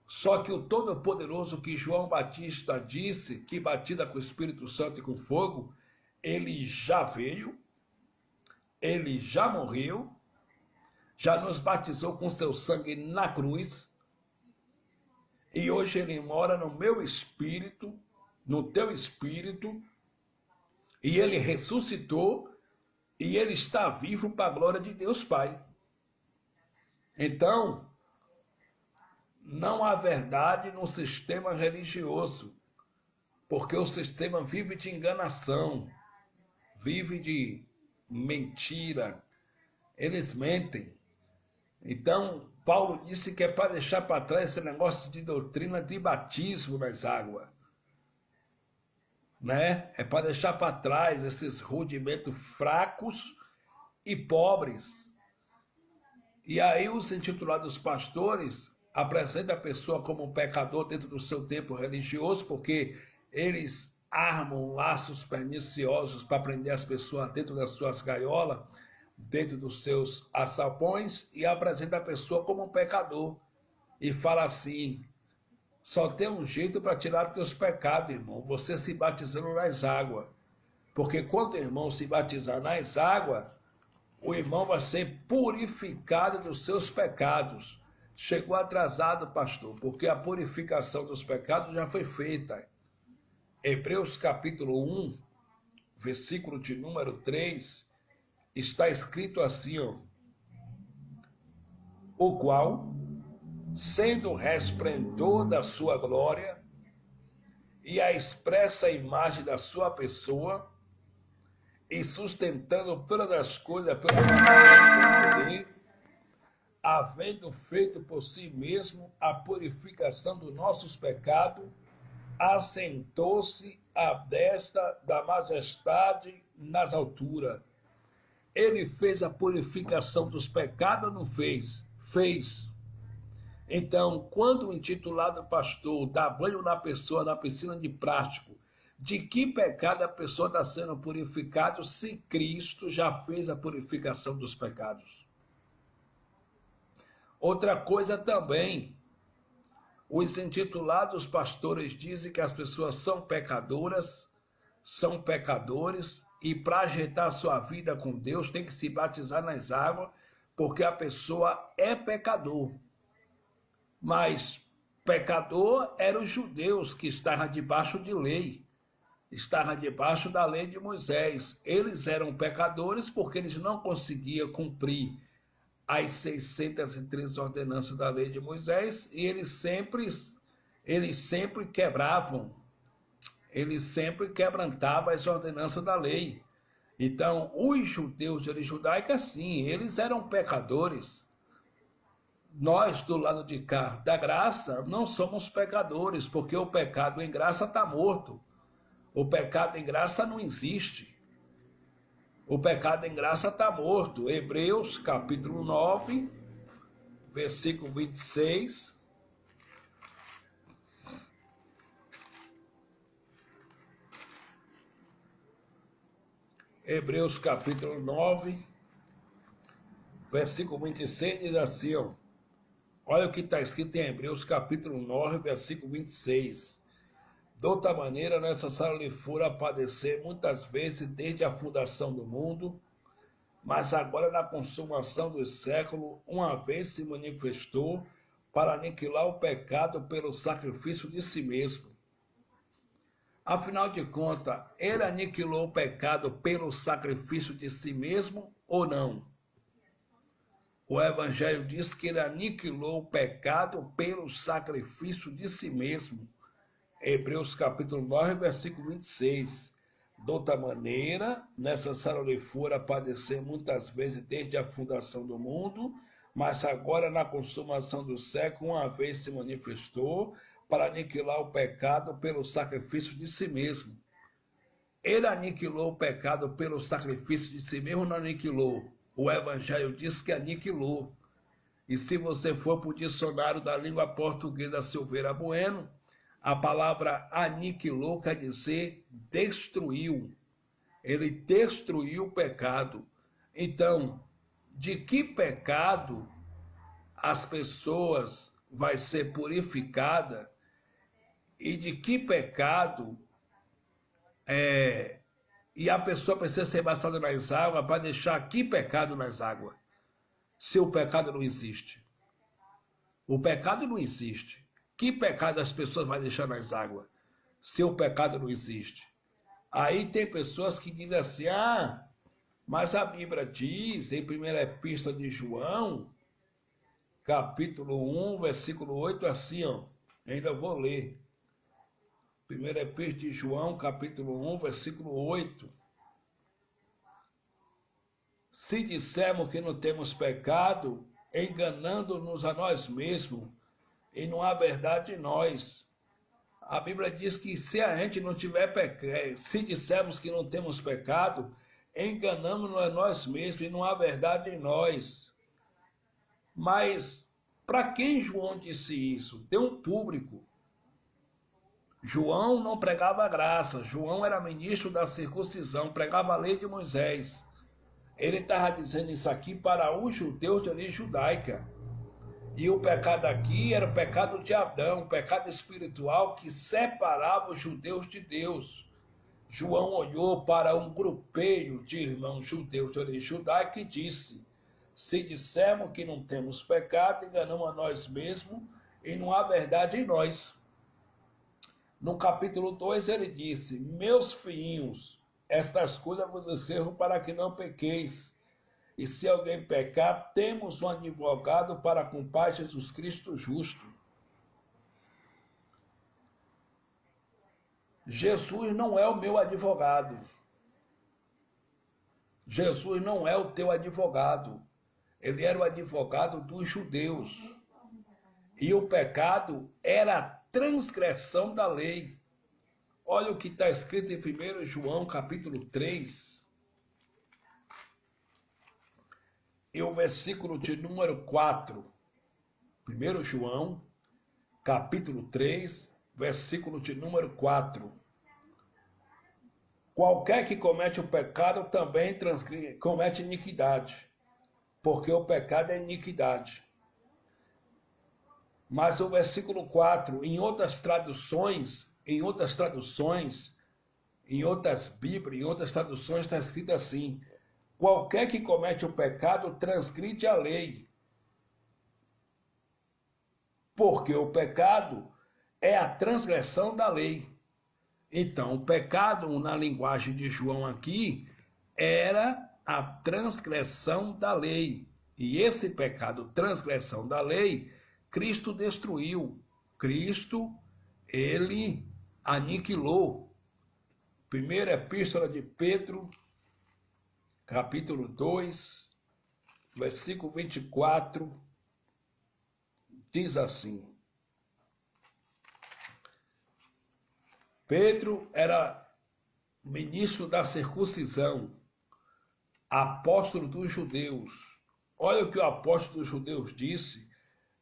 Só que o Todo-Poderoso que João Batista disse, que batiza com o Espírito Santo e com fogo, ele já veio, ele já morreu, já nos batizou com seu sangue na cruz, e hoje ele mora no meu espírito, no teu espírito, e ele ressuscitou, e ele está vivo para a glória de Deus Pai. Então, não há verdade no sistema religioso, porque o sistema vive de enganação. vive de mentira, eles mentem. Então, Paulo disse que é para deixar para trás esse negócio de doutrina de batismo nas águas, né? É para deixar para trás esses rudimentos fracos e pobres. E aí os intitulados pastores apresentam a pessoa como um pecador dentro do seu tempo religioso, porque eles armam laços perniciosos para prender as pessoas dentro das suas gaiolas, dentro dos seus açapões, e apresenta a pessoa como um pecador. E fala assim: só tem um jeito para tirar os teus pecados, irmão, você se batizando nas águas. Porque quando o irmão se batizar nas águas, o irmão vai ser purificado dos seus pecados. Chegou atrasado, pastor, porque a purificação dos pecados já foi feita. Hebreus capítulo 1, versículo de número 3, está escrito assim, ó: o qual, sendo o resplendor da sua glória e a expressa imagem da sua pessoa, e sustentando todas as coisas pela palavra do poder, havendo feito por si mesmo a purificação dos nossos pecados, assentou-se à destra da majestade nas alturas. Ele fez a purificação dos pecados ou não fez? Fez. Então, quando o intitulado pastor dá banho na pessoa na piscina de plástico, de que pecado a pessoa está sendo purificada se Cristo já fez a purificação dos pecados? Outra coisa também, os intitulados pastores dizem que as pessoas são pecadoras, são pecadores, e para ajeitar a sua vida com Deus tem que se batizar nas águas, porque a pessoa é pecador. Mas pecador eram os judeus que estavam debaixo de lei, estavam debaixo da lei de Moisés. Eles eram pecadores porque eles não conseguiam cumprir as 613 ordenanças da lei de Moisés, e eles sempre quebravam, eles sempre quebrantavam as ordenanças da lei. Então, os judeus de origem judaica, sim, eles eram pecadores. Nós, do lado de cá da graça, não somos pecadores, porque o pecado em graça está morto. O pecado em graça não existe. O pecado em graça está morto. Hebreus, capítulo 9, versículo 26. Hebreus, capítulo 9, versículo 26, diz assim, ó. Olha o que está escrito em Hebreus, capítulo 9, versículo 26. De outra maneira, necessário lhe fora padecer muitas vezes desde a fundação do mundo, mas agora na consumação dos séculos, uma vez se manifestou para aniquilar o pecado pelo sacrifício de si mesmo. Afinal de contas, ele aniquilou o pecado pelo sacrifício de si mesmo ou não? O Evangelho diz que ele aniquilou o pecado pelo sacrifício de si mesmo. Hebreus capítulo 9, versículo 26. De outra maneira, necessário lhe fora padecer muitas vezes desde a fundação do mundo, mas agora na consumação do século, uma vez se manifestou para aniquilar o pecado pelo sacrifício de si mesmo. Ele aniquilou o pecado pelo sacrifício de si mesmo ou não aniquilou? O Evangelho diz que aniquilou. E se você for para o dicionário da língua portuguesa Silveira Bueno, a palavra aniquilou quer dizer destruiu. Ele destruiu o pecado. Então, de que pecado as pessoas vai ser purificada e de que pecado e a pessoa precisa ser batizada nas águas para deixar que pecado nas águas? Se o pecado não existe. O pecado não existe. Que pecado as pessoas vão deixar nas águas? Se o pecado não existe. Aí tem pessoas que dizem assim, mas a Bíblia diz, em 1ª Epístola de João, capítulo 1, versículo 8, assim, ó, ainda vou ler. 1ª Epístola de João, capítulo 1, versículo 8. Se dissermos que não temos pecado, enganando-nos a nós mesmos, e não há verdade em nós. A Bíblia diz que se a gente não tiver pecado, se dissermos que não temos pecado, enganamos-nos a nós mesmos e não há verdade em nós. Mas para quem João disse isso? Tem um público. João não pregava graça, João era ministro da circuncisão, pregava a lei de Moisés. Ele estava dizendo isso aqui para os judeus de origem judaica. E o pecado aqui era o pecado de Adão, o pecado espiritual que separava os judeus de Deus. João olhou para um grupeio de irmãos judeus de origem judaica e disse: se dissermos que não temos pecado, enganamos a nós mesmos e não há verdade em nós. No capítulo 2 ele disse: meus filhinhos, estas coisas vos escrevo para que não pequeis. E se alguém pecar, temos um advogado para com o Pai, Jesus Cristo justo. Jesus não é o meu advogado. Jesus não é o teu advogado. Ele era o advogado dos judeus. E o pecado era a transgressão da lei. Olha o que está escrito em 1 João, capítulo 3. E o versículo de número 4. 1 João, capítulo 3, versículo de número 4. Qualquer que comete o pecado também comete iniquidade, porque o pecado é iniquidade. Mas o versículo 4, em outras traduções, em outras Bíblias, em outras traduções está escrito assim: qualquer que comete o pecado transgride a lei, porque o pecado é a transgressão da lei. Então, o pecado, na linguagem de João aqui, era a transgressão da lei. E esse pecado, transgressão da lei, Cristo destruiu. Cristo, ele aniquilou. Primeira epístola de Pedro, capítulo 2, versículo 24, diz assim: Pedro era ministro da circuncisão, apóstolo dos judeus. Olha o que o apóstolo dos judeus disse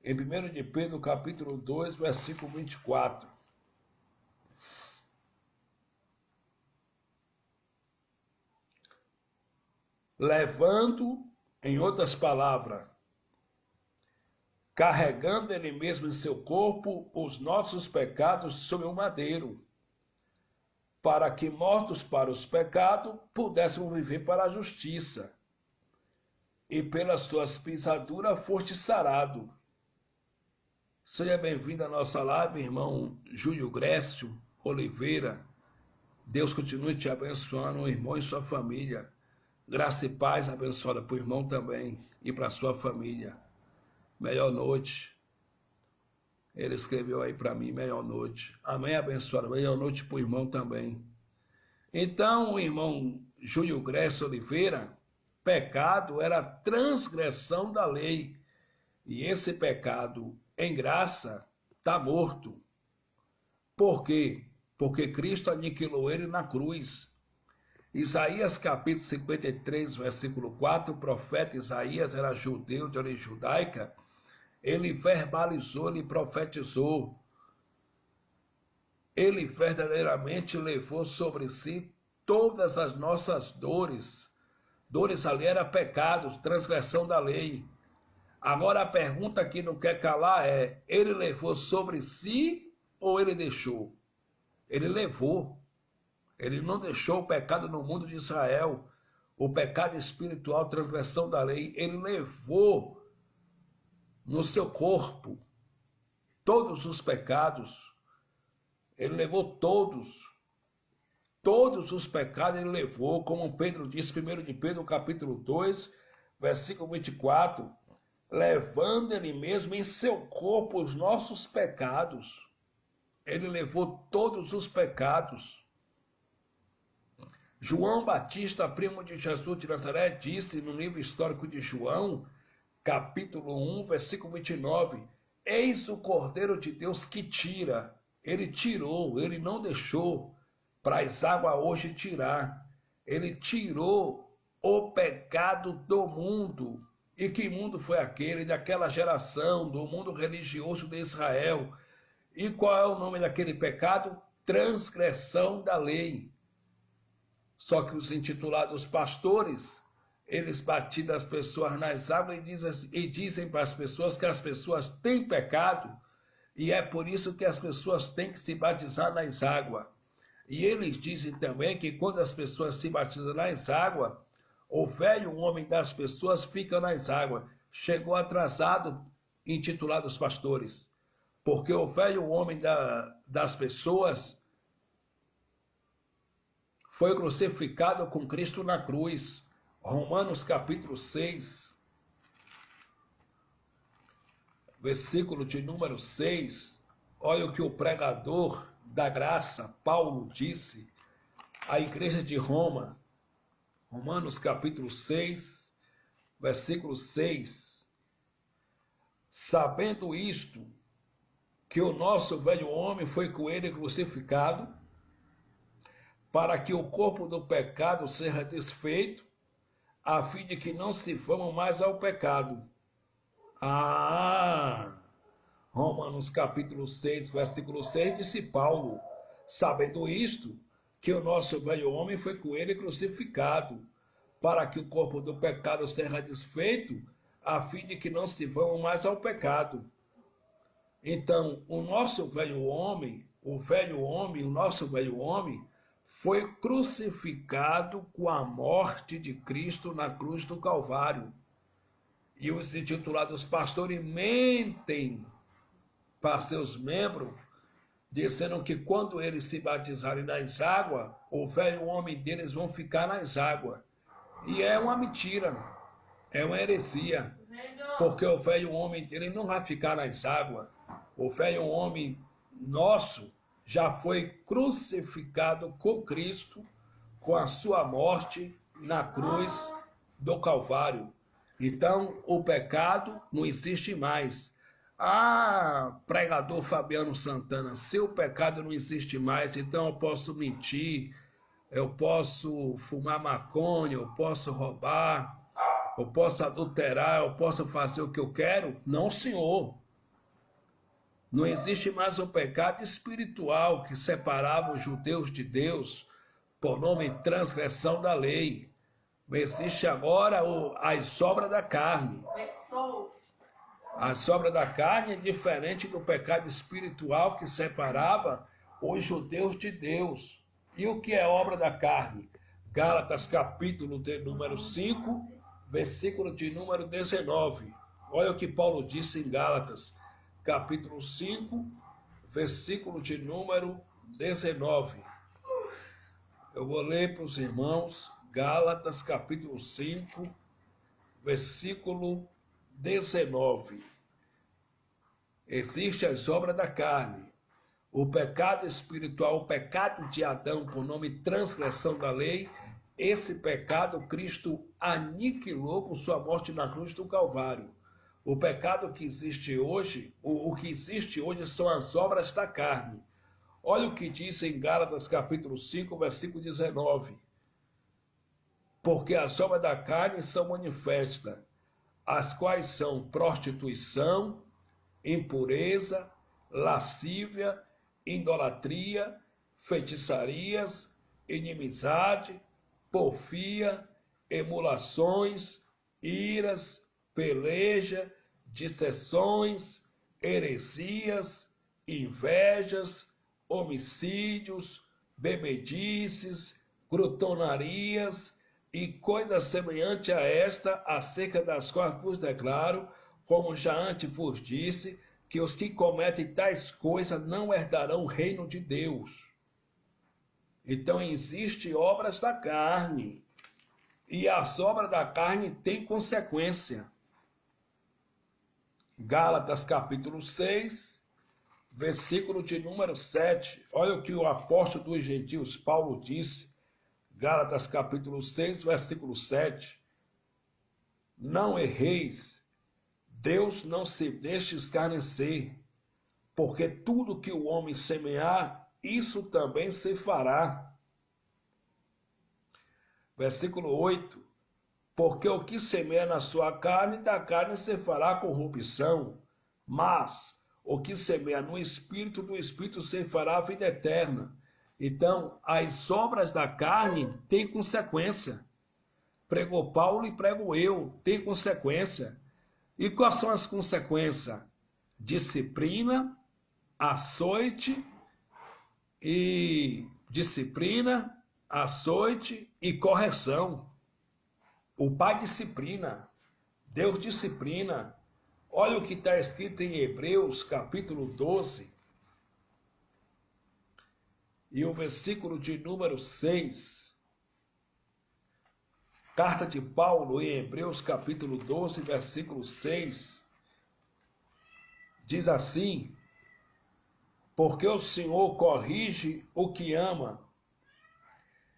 em 1 de Pedro, capítulo 2, versículo 24. Levando, em outras palavras, carregando ele mesmo em seu corpo os nossos pecados sobre o madeiro, para que, mortos para os pecados, pudéssemos viver para a justiça. E pelas suas pisaduras foste sarado. Seja bem-vindo à nossa live, irmão Júlio Grécio Oliveira. Deus continue te abençoando, o irmão e sua família. Graça e paz abençoada para o irmão também e para a sua família. Melhor noite. Ele escreveu aí para mim, melhor noite. Amém, abençoado. Melhor noite para o irmão também. Então, o irmão Júlio Grécio Oliveira, pecado era transgressão da lei. E esse pecado em graça está morto. Por quê? Porque Cristo aniquilou ele na cruz. Isaías capítulo 53, versículo 4, o profeta Isaías era judeu de origem judaica. Ele verbalizou, ele profetizou. Ele verdadeiramente levou sobre si todas as nossas dores. Dores ali era pecado, transgressão da lei. Agora a pergunta que não quer calar é: ele levou sobre si ou ele deixou? Ele levou. Ele não deixou o pecado no mundo de Israel. O pecado espiritual, transgressão da lei, ele levou no seu corpo todos os pecados. Ele levou todos os pecados ele levou, como Pedro disse, 1 de Pedro, capítulo 2, versículo 24, levando ele mesmo em seu corpo os nossos pecados. Ele levou todos os pecados. João Batista, primo de Jesus de Nazaré, disse no livro histórico de João, capítulo 1, versículo 29, eis o Cordeiro de Deus que tira. Ele tirou, ele não deixou para as águas hoje tirar. Ele tirou o pecado do mundo. E que mundo foi aquele? Daquela geração, do mundo religioso de Israel. E qual é o nome daquele pecado? Transgressão da lei. Só que os intitulados pastores, eles batizam as pessoas nas águas e dizem para as pessoas que as pessoas têm pecado, e é por isso que as pessoas têm que se batizar nas águas. E eles dizem também que quando as pessoas se batizam nas águas, o velho homem das pessoas fica nas águas. Chegou atrasado, intitulados pastores, porque o velho homem das pessoas foi crucificado com Cristo na cruz. Romanos capítulo 6, versículo de número 6, olha o que o pregador da graça, Paulo, disse à igreja de Roma. Romanos capítulo 6, versículo 6. Sabendo isto, que o nosso velho homem foi com ele crucificado, para que o corpo do pecado seja desfeito, a fim de que não se vamos mais ao pecado. Romanos capítulo 6, versículo 6, disse Paulo, sabendo isto, que o nosso velho homem foi com ele crucificado, para que o corpo do pecado seja desfeito, a fim de que não se vamos mais ao pecado. Então, o nosso velho homem, o nosso velho homem, foi crucificado com a morte de Cristo na cruz do Calvário. E os intitulados pastores mentem para seus membros, dizendo que quando eles se batizarem nas águas, o velho homem deles vão ficar nas águas. E é uma mentira, é uma heresia, porque o velho homem dele não vai ficar nas águas. O velho homem nosso já foi crucificado com Cristo, com a sua morte na cruz do Calvário. Então, o pecado não existe mais. Pregador Fabiano Santana, se o pecado não existe mais, então eu posso mentir, eu posso fumar maconha, eu posso roubar, eu posso adulterar, eu posso fazer o que eu quero? Não, senhor. Não existe mais o pecado espiritual que separava os judeus de Deus por nome de transgressão da lei. Existe agora as obras da carne. As obras da carne é diferente do pecado espiritual que separava os judeus de Deus. E o que é obra da carne? Gálatas capítulo de número 5, versículo de número 19. Olha o que Paulo disse em Gálatas, capítulo 5, versículo de número 19. Eu vou ler para os irmãos, Gálatas, capítulo 5, versículo 19. Existem as obras da carne, o pecado espiritual, o pecado de Adão, por nome transgressão da lei. Esse pecado Cristo aniquilou com sua morte na cruz do Calvário. O pecado que existe hoje, o que existe hoje são as obras da carne. Olha o que diz em Gálatas capítulo 5, versículo 19. Porque as obras da carne são manifestas, as quais são prostituição, impureza, lascívia, idolatria, feitiçarias, inimizade, porfia, emulações, iras, peleja, dissensões, heresias, invejas, homicídios, bebedices, glutonarias e coisas semelhantes a esta, acerca das quais vos declaro, como já antes vos disse, que os que cometem tais coisas não herdarão o reino de Deus. Então existem obras da carne, e as obras da carne têm consequência. Gálatas capítulo 6, versículo de número 7. Olha o que o apóstolo dos gentios, Paulo, disse. Gálatas capítulo 6, versículo 7. Não erreis, Deus não se deixe escarnecer, porque tudo que o homem semear, isso também se fará. Versículo 8. Porque o que semeia na sua carne, da carne se fará corrupção, mas o que semeia no Espírito, do Espírito se fará a vida eterna. Então, as obras da carne têm consequência. Pregou Paulo e prego eu, tem consequência. E quais são as consequências? Disciplina, açoite e correção. O Pai disciplina, Deus disciplina. Olha o que está escrito em Hebreus, capítulo 12, e o versículo de número 6. Carta de Paulo em Hebreus, capítulo 12, versículo 6. Diz assim: porque o Senhor corrige o que ama,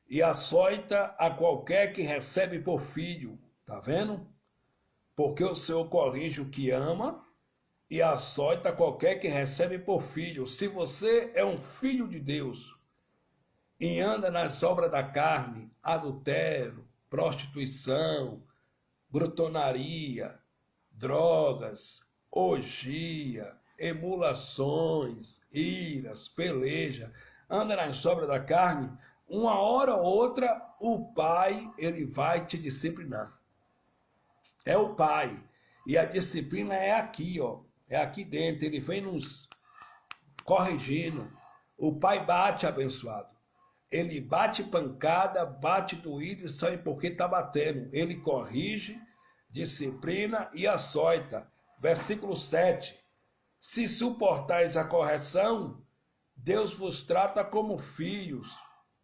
e açoita a qualquer que recebe por filho. Tá vendo? Porque o Senhor corrige o que ama e açoita a qualquer que recebe por filho. Se você é um filho de Deus e anda nas obras da carne, adultério, prostituição, glutonaria, drogas, orgia, emulações, iras, peleja, anda nas obras da carne, uma hora ou outra, o Pai, ele vai te disciplinar. É o Pai. E a disciplina é aqui, ó. É aqui dentro. Ele vem nos corrigindo. O Pai bate, abençoado. Ele bate pancada, bate doído e sabe por que está batendo. Ele corrige, disciplina e açoita. Versículo 7. Se suportais a correção, Deus vos trata como filhos.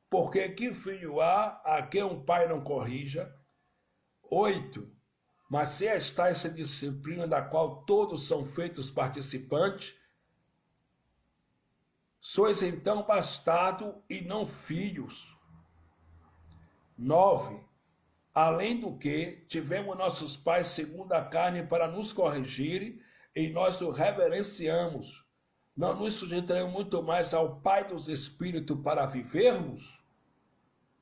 Porque que filho há a quem um pai não corrija? 8. Mas se está essa disciplina da qual todos são feitos participantes, sois então bastardo e não filhos. 9. Além do que, tivemos nossos pais segundo a carne para nos corrigirem, e nós o reverenciamos. Não nos sujeitaremos muito mais ao Pai dos Espíritos para vivermos?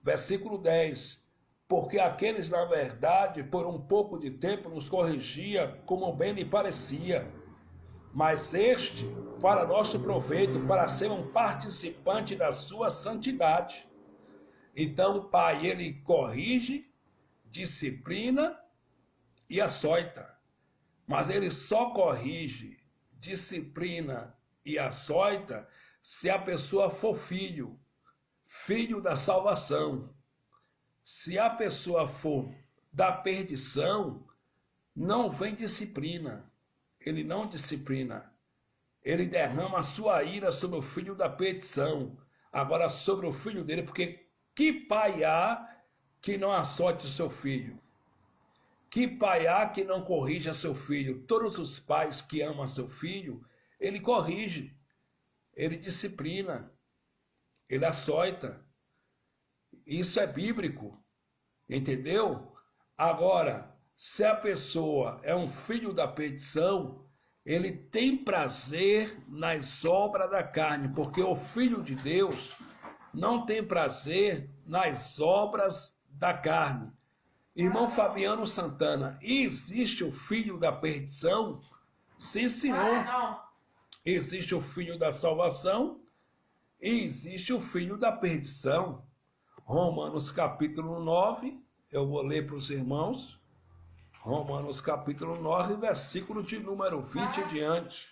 Versículo 10. Porque aqueles, na verdade, por um pouco de tempo nos corrigia como bem lhe parecia, mas este, para nosso proveito, para ser um participante da sua santidade. Então o Pai, ele corrige, disciplina e açoita. Mas ele só corrige, disciplina e açoita se a pessoa for filho da salvação. Se a pessoa for da perdição, não vem disciplina. Ele não disciplina. Ele derrama a sua ira sobre o filho da perdição. Agora sobre o filho dele, porque que pai há que não açoite o seu filho? Que pai há que não corrija seu filho? Todos os pais que amam seu filho, ele corrige, ele disciplina, ele açoita. Isso é bíblico, entendeu? Agora, se a pessoa é um filho da perdição, ele tem prazer nas obras da carne, porque o filho de Deus não tem prazer nas obras da carne. Irmão Fabiano Santana, existe o filho da perdição? Sim, senhor. Existe o filho da salvação e existe o filho da perdição. Romanos capítulo 9, eu vou ler para os irmãos. Romanos capítulo 9, versículo de número 20 em diante.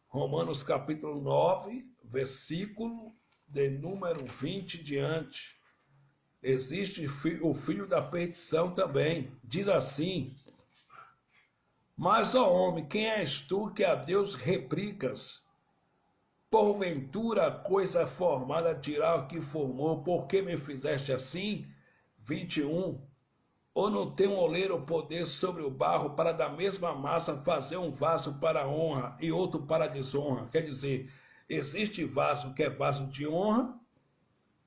Romanos capítulo 9, versículo de número 20 em diante. Existe o filho da perdição também. Diz assim: mas, ó homem, quem és tu que a Deus replicas? Porventura a coisa formada dirá o que formou, por que me fizeste assim? 21. Ou não tem um oleiro poder sobre o barro para da mesma massa fazer um vaso para honra e outro para desonra? Quer dizer, existe vaso que é vaso de honra,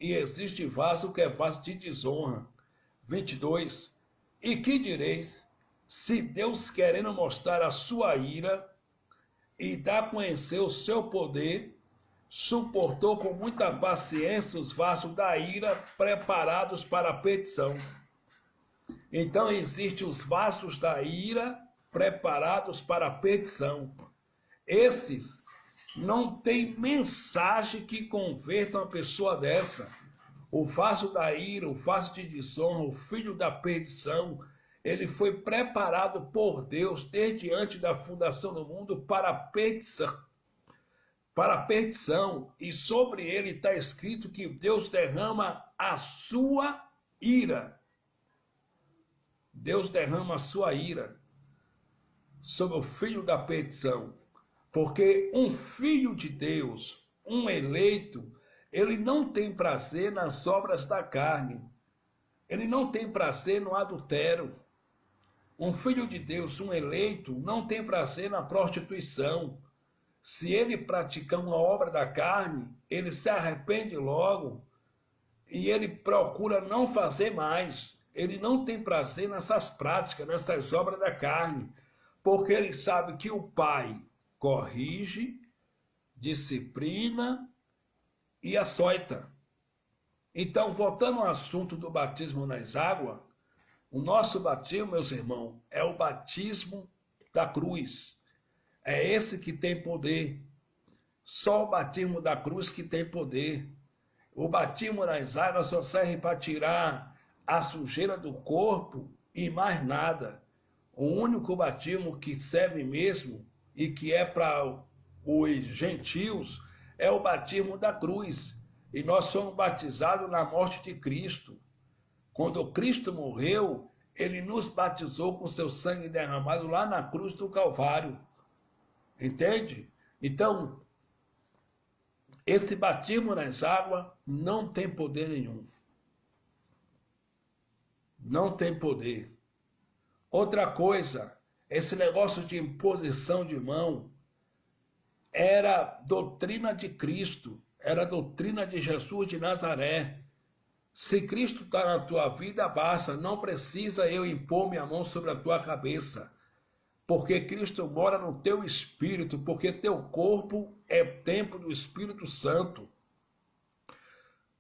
e existe vaso que é vaso de desonra. 22. E que direis, se Deus, querendo mostrar a sua ira e dar a conhecer o seu poder, suportou com muita paciência os vasos da ira preparados para a perdição. Então existem os vasos da ira preparados para a perdição. Esses não tem mensagem que converta uma pessoa dessa. O vaso da ira, o vaso de desonra, o filho da perdição, ele foi preparado por Deus desde antes da fundação do mundo para a perdição. Para a perdição, e sobre ele está escrito que Deus derrama a sua ira. Deus derrama a sua ira sobre o filho da perdição. Porque um filho de Deus, um eleito, ele não tem prazer nas obras da carne. Ele não tem prazer no adultério. Um filho de Deus, um eleito, não tem prazer na prostituição. Se ele praticar uma obra da carne, ele se arrepende logo e ele procura não fazer mais. Ele não tem prazer nessas práticas, nessas obras da carne, porque ele sabe que o Pai corrige, disciplina e açoita. Então, voltando ao assunto do batismo nas águas, o nosso batismo, meus irmãos, é o batismo da cruz. É esse que tem poder. Só o batismo da cruz que tem poder. O batismo nas águas só serve para tirar a sujeira do corpo e mais nada. O único batismo que serve mesmo e que é para os gentios é o batismo da cruz. E nós somos batizados na morte de Cristo. Quando Cristo morreu, ele nos batizou com seu sangue derramado lá na cruz do Calvário. Entende? Então, esse batismo nas águas não tem poder nenhum. Não tem poder. Outra coisa, esse negócio de imposição de mão era doutrina de Cristo, era doutrina de Jesus de Nazaré. Se Cristo está na tua vida, basta, não precisa eu impor minha mão sobre a tua cabeça, porque Cristo mora no teu espírito, porque teu corpo é templo do Espírito Santo.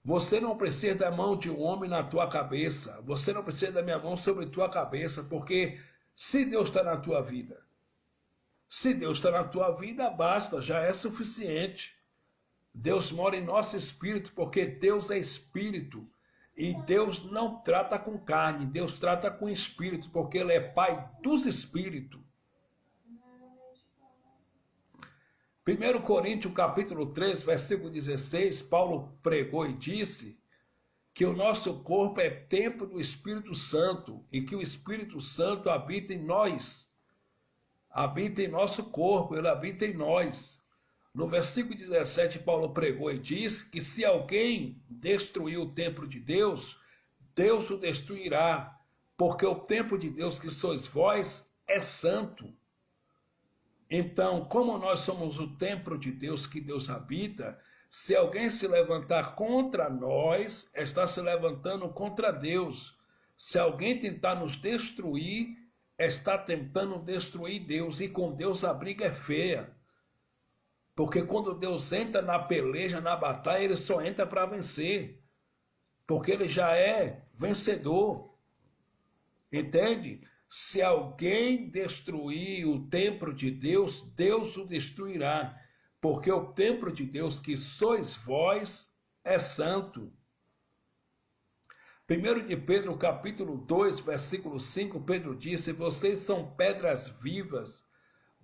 Você não precisa da mão de um homem na tua cabeça, você não precisa da minha mão sobre tua cabeça, porque se Deus está na tua vida, basta, já é suficiente. Deus mora em nosso espírito, porque Deus é espírito. E Deus não trata com carne, Deus trata com espírito, porque Ele é Pai dos espíritos. 1 Coríntios capítulo 3, versículo 16, Paulo pregou e disse que o nosso corpo é templo do Espírito Santo e que o Espírito Santo habita em nós. Habita em nosso corpo, ele habita em nós. No versículo 17, Paulo pregou e disse que se alguém destruir o templo de Deus, Deus o destruirá, porque o templo de Deus que sois vós é santo. Então, como nós somos o templo de Deus que Deus habita, se alguém se levantar contra nós, está se levantando contra Deus. Se alguém tentar nos destruir, está tentando destruir Deus, e com Deus a briga é feia. Porque quando Deus entra na peleja, na batalha, ele só entra para vencer. Porque ele já é vencedor. Entende? Se alguém destruir o templo de Deus, Deus o destruirá. Porque o templo de Deus que sois vós é santo. 1 de Pedro, capítulo 2, versículo 5, Pedro disse: vocês são pedras vivas,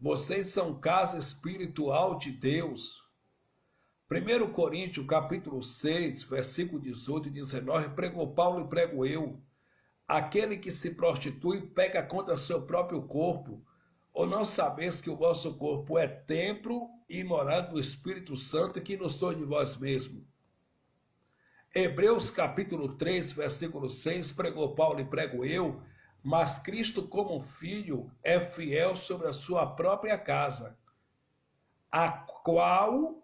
vocês são casa espiritual de Deus. 1 Coríntios, capítulo 6, versículo 18 e 19, pregou Paulo e prego eu: aquele que se prostitui peca contra seu próprio corpo. Ou não sabeis que o vosso corpo é templo e morada do Espírito Santo, que não sois de vós mesmos? Hebreus capítulo 3, versículo 6, pregou Paulo e prego eu: mas Cristo como filho é fiel sobre a sua própria casa, a qual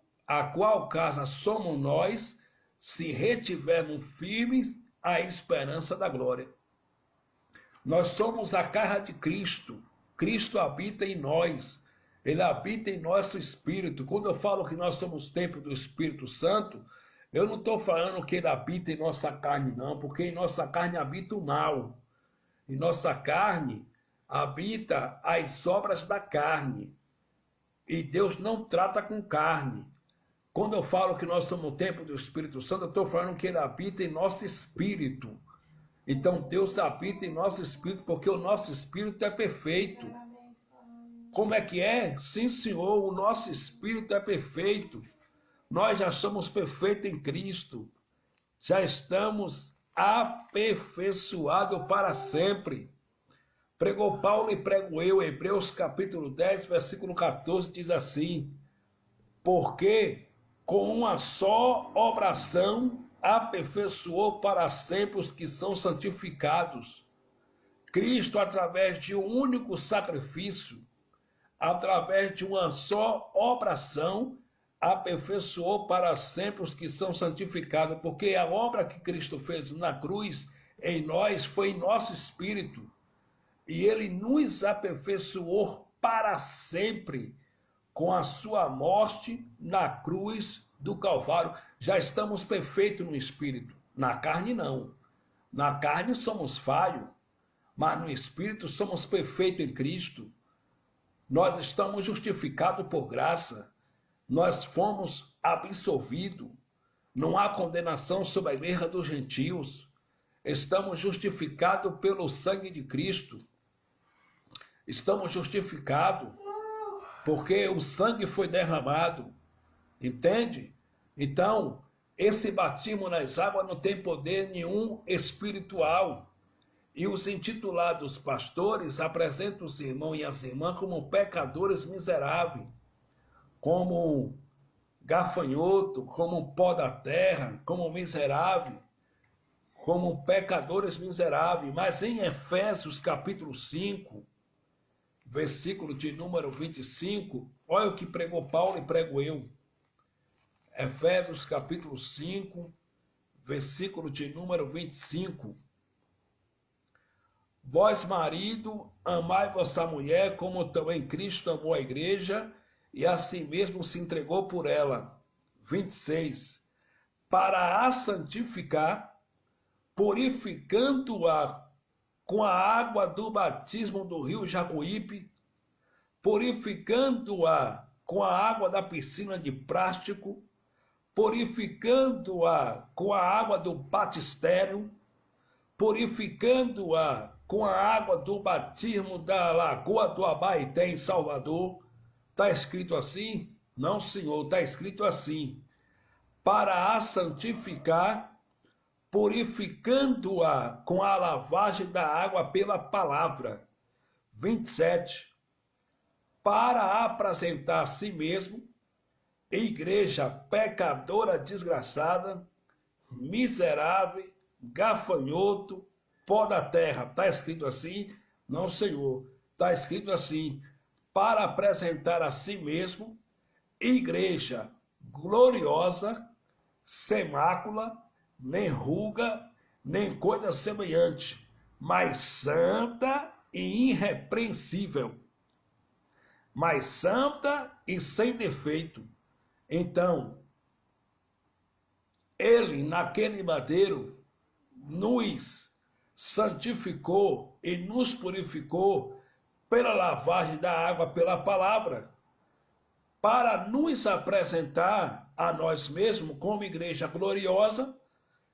casa somos nós, se retivermos firmes à esperança da glória. Nós somos a carne de Cristo. Cristo habita em nós. Ele habita em nosso espírito. Quando eu falo que nós somos templo do Espírito Santo, eu não estou falando que ele habita em nossa carne, não, porque em nossa carne habita o mal. Em nossa carne habita as obras da carne. E Deus não trata com carne. Quando eu falo que nós somos o templo do Espírito Santo, eu estou falando que ele habita em nosso espírito. Então Deus habita em nosso espírito, porque o nosso espírito é perfeito. Como é que é? Sim, Senhor, o nosso espírito é perfeito. Nós já somos perfeitos em Cristo. Já estamos aperfeiçoados para sempre. Pregou Paulo e prego eu, Hebreus capítulo 10, versículo 14, diz assim: porque com uma só oração aperfeiçoou para sempre os que são santificados. Cristo, através de um único sacrifício, através de uma só oração, aperfeiçoou para sempre os que são santificados, porque a obra que Cristo fez na cruz em nós foi em nosso espírito, e ele nos aperfeiçoou para sempre com a sua morte na cruz do Calvário. Já estamos perfeitos no espírito, na carne não. Na carne somos falhos, mas no espírito somos perfeitos em Cristo. Nós estamos justificados por graça. Nós fomos absolvidos. Não há condenação sobre a igreja dos gentios. Estamos justificados pelo sangue de Cristo. Estamos justificados porque o sangue foi derramado. Entende? Então, esse batismo nas águas não tem poder nenhum espiritual. E os intitulados pastores apresentam os irmãos e as irmãs como pecadores miseráveis, como gafanhoto, como pó da terra, como miserável, como pecadores miseráveis. Mas em Efésios capítulo 5, versículo de número 25, olha o que pregou Paulo e prego eu. Efésios capítulo 5, versículo de número 25. Vós, marido, amai vossa mulher, como também Cristo amou a igreja, e a si mesmo se entregou por ela. 26. Para a santificar, purificando-a com a água do batismo do rio Jacuípe, purificando-a com a água da piscina de plástico, purificando-a com a água do batistério, purificando-a com a água do batismo da Lagoa do Abaeté, em Salvador. Está escrito assim? Não, Senhor, está escrito assim: para a santificar, purificando-a com a lavagem da água pela palavra. 27. Para apresentar a si mesmo, igreja pecadora desgraçada, miserável, gafanhoto, pó da terra. Está escrito assim? Não, Senhor. Está escrito assim: para apresentar a si mesmo, igreja gloriosa, sem mácula, nem ruga, nem coisa semelhante, mas santa e irrepreensível. Mas santa e sem defeito. Então, ele, naquele madeiro, nos santificou e nos purificou pela lavagem da água pela palavra, para nos apresentar a nós mesmos como igreja gloriosa,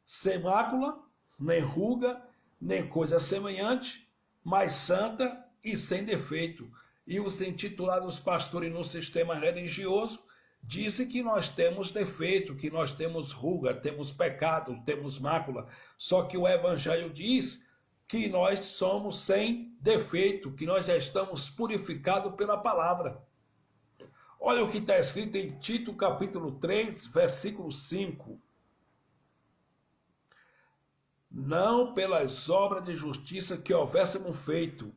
sem mácula, nem ruga, nem coisa semelhante, mas santa e sem defeito. E os intitulados pastores no sistema religioso dizem que nós temos defeito, que nós temos ruga, temos pecado, temos mácula. Só que o Evangelho diz que nós somos sem defeito, que nós já estamos purificados pela palavra. Olha o que está escrito em Tito capítulo 3, versículo 5. Não pelas obras de justiça que houvéssemos feito,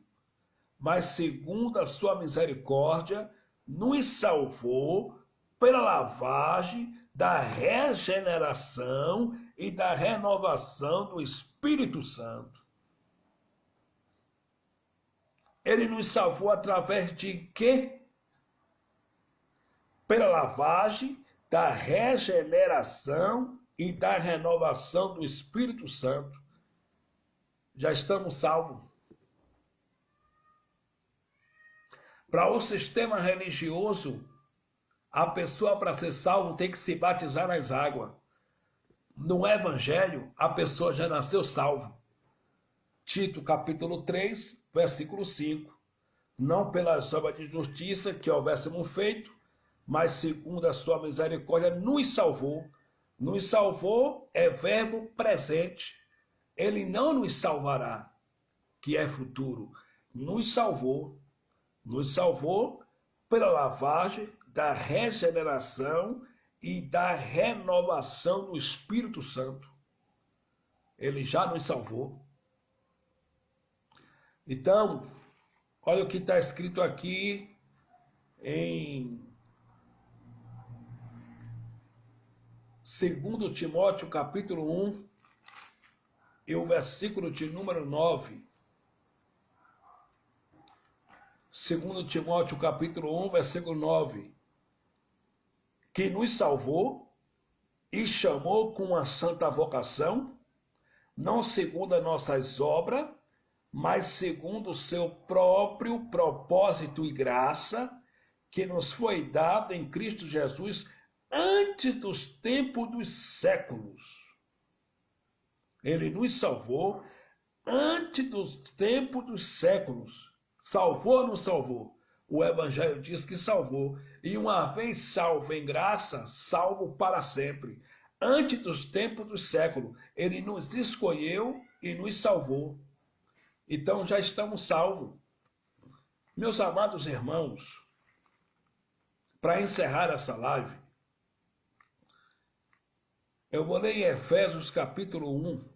mas segundo a sua misericórdia, nos salvou pela lavagem da regeneração e da renovação do Espírito Santo. Ele nos salvou através de quê? Pela lavagem da regeneração e da renovação do Espírito Santo. Já estamos salvos. Para o sistema religioso, a pessoa, para ser salvo, tem que se batizar nas águas. No Evangelho, a pessoa já nasceu salvo. Tito, capítulo 3, versículo 5. Não pelas obras de justiça que houvéssemos feito, mas segundo a sua misericórdia nos salvou. Nos salvou é verbo presente. Ele não nos salvará, que é futuro. Nos salvou pela lavagem da regeneração e da renovação do Espírito Santo. Ele já nos salvou. Então, olha o que está escrito aqui em 2 Timóteo, capítulo 1, e o versículo de número 9. 2 Timóteo, capítulo 1, versículo 9. Que nos salvou e chamou com uma santa vocação, não segundo as nossas obras, mas segundo o seu próprio propósito e graça, que nos foi dado em Cristo Jesus antes dos tempos dos séculos. Ele nos salvou antes dos tempos dos séculos. Salvou ou não salvou? O Evangelho diz que salvou. E uma vez salvo em graça, salvo para sempre. Antes dos tempos dos séculos, ele nos escolheu e nos salvou. Então já estamos salvos. Meus amados irmãos, para encerrar essa live, eu vou ler em Efésios capítulo 1,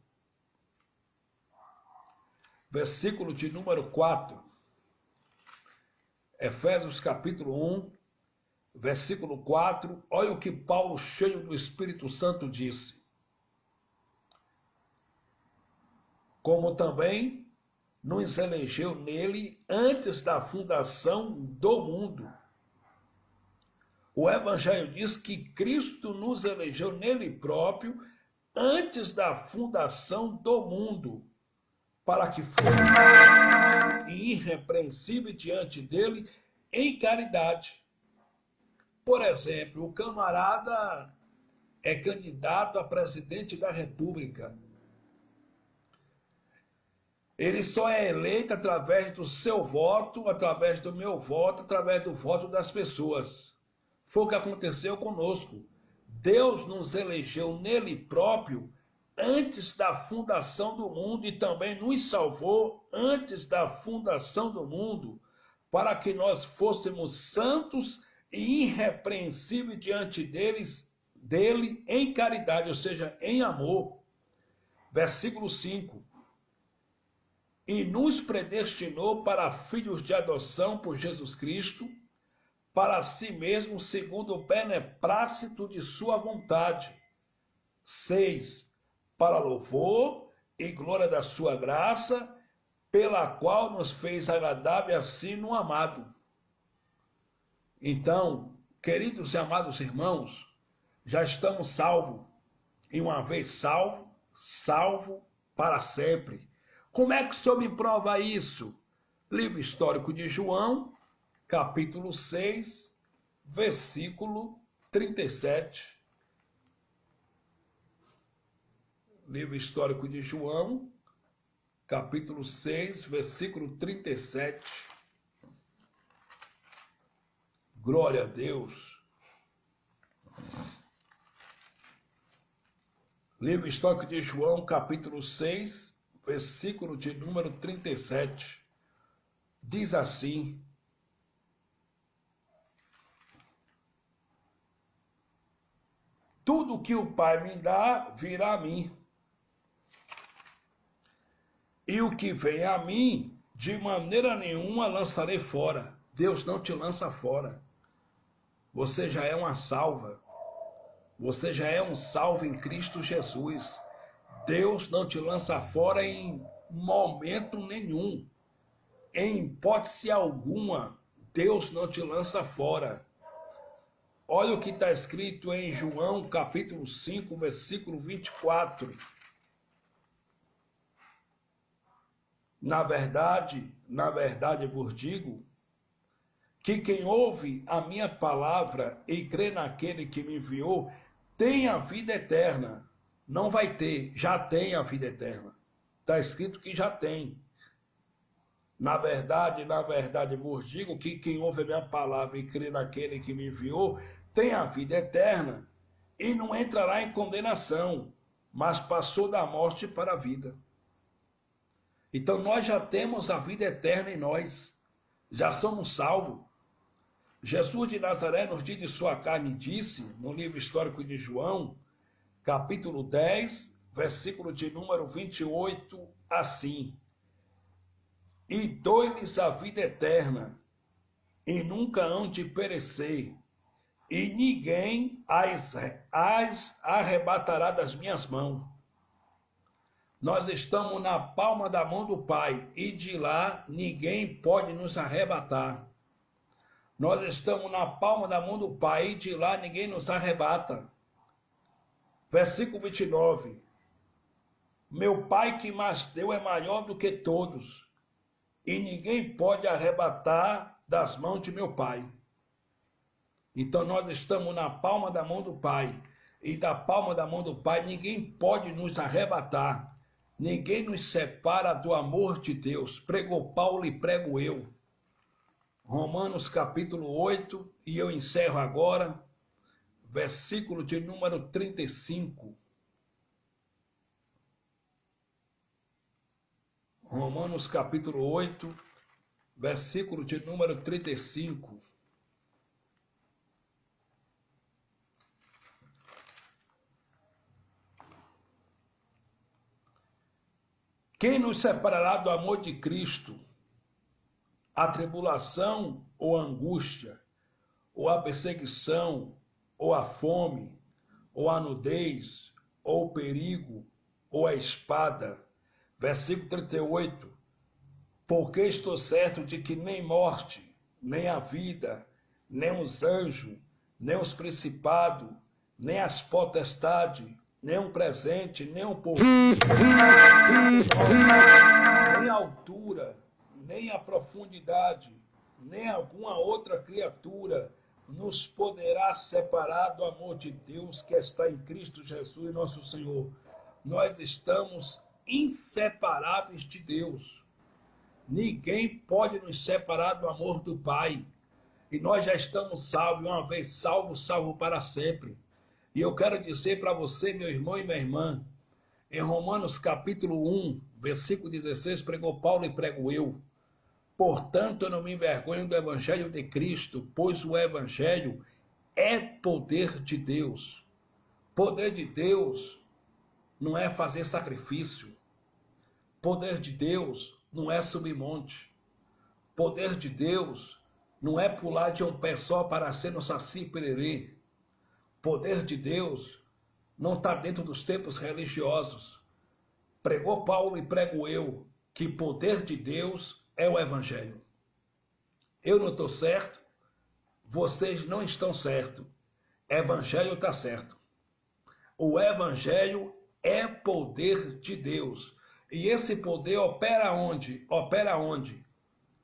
versículo de número 4. Efésios capítulo 1, versículo 4. Olha o que Paulo, cheio do Espírito Santo, disse. Como também nos elegeu nele antes da fundação do mundo. O Evangelho diz que Cristo nos elegeu nele próprio antes da fundação do mundo, para que fôssemos irrepreensíveis diante dele em caridade. Por exemplo, o camarada é candidato a presidente da República. Ele só é eleito através do seu voto, através do meu voto, através do voto das pessoas. Foi o que aconteceu conosco. Deus nos elegeu nele próprio antes da fundação do mundo e também nos salvou antes da fundação do mundo, para que nós fôssemos santos e irrepreensíveis diante dele em caridade, ou seja, em amor. Versículo 5. E nos predestinou para filhos de adoção por Jesus Cristo, para si mesmo, segundo o beneplácito de sua vontade. 6. Para louvor e glória da sua graça, pela qual nos fez agradável assim no amado. Então, queridos e amados irmãos, já estamos salvos. E uma vez salvo, salvo para sempre. Como é que o Senhor me prova isso? Livro histórico de João, capítulo 6, versículo 37. Livro histórico de João, capítulo 6, versículo 37. Glória a Deus. Livro histórico de João, capítulo 6, versículo de número 37. Diz assim: tudo que o Pai me dá virá a mim, e o que vem a mim, de maneira nenhuma lançarei fora. Deus não te lança fora. Você já é uma salva. Você já é um salvo em Cristo Jesus. Deus não te lança fora em momento nenhum. Em hipótese alguma, Deus não te lança fora. Olha o que está escrito em João, capítulo 5, versículo 24. Na verdade vos digo, que quem ouve a minha palavra e crê naquele que me enviou, tem a vida eterna. Não vai ter, já tem a vida eterna. Está escrito que já tem. Na verdade vos digo que quem ouve a minha palavra e crê naquele que me enviou, tem a vida eterna e não entrará em condenação, mas passou da morte para a vida. Então nós já temos a vida eterna em nós, já somos salvos. Jesus de Nazaré, nos dias de sua carne, disse, no livro histórico de João, capítulo 10, versículo de número 28, assim: e dou-lhes a vida eterna, e nunca hão de perecer, e ninguém as arrebatará das minhas mãos. Nós estamos na palma da mão do Pai, e de lá ninguém pode nos arrebatar. Nós estamos na palma da mão do Pai, e de lá ninguém nos arrebata. Versículo 29. Meu Pai que mais deu é maior do que todos, e ninguém pode arrebatar das mãos de meu Pai. Então nós estamos na palma da mão do Pai, e da palma da mão do Pai ninguém pode nos arrebatar. Ninguém nos separa do amor de Deus. Pregou Paulo e prego eu. Romanos capítulo 8, e eu encerro agora, versículo de número 35. Romanos capítulo 8, versículo de número 35. Quem nos separará do amor de Cristo? A tribulação ou a angústia, ou a perseguição, ou a fome, ou a nudez, ou o perigo, ou a espada. Versículo 38. Porque estou certo de que nem morte, nem a vida, nem os anjos, nem os principados, nem as potestades, nem um presente, nem um porvir, nem a altura, nem a profundidade, nem alguma outra criatura nos poderá separar do amor de Deus que está em Cristo Jesus, nosso Senhor. Nós estamos inseparáveis de Deus. Ninguém pode nos separar do amor do Pai. E nós já estamos salvos, uma vez salvo, salvo para sempre. E eu quero dizer para você, meu irmão e minha irmã, em Romanos capítulo 1, versículo 16, pregou Paulo e prego eu. Portanto, eu não me envergonho do Evangelho de Cristo, pois o Evangelho é poder de Deus. Poder de Deus não é fazer sacrifício. Poder de Deus não é subir monte. Poder de Deus não é pular de um pé só para ser no saci pererê. Poder de Deus não está dentro dos tempos religiosos. Pregou Paulo e prego eu que poder de Deus é o Evangelho. Eu não estou certo, vocês não estão certos. Evangelho está certo. O Evangelho é poder de Deus. E esse poder opera onde? Opera onde?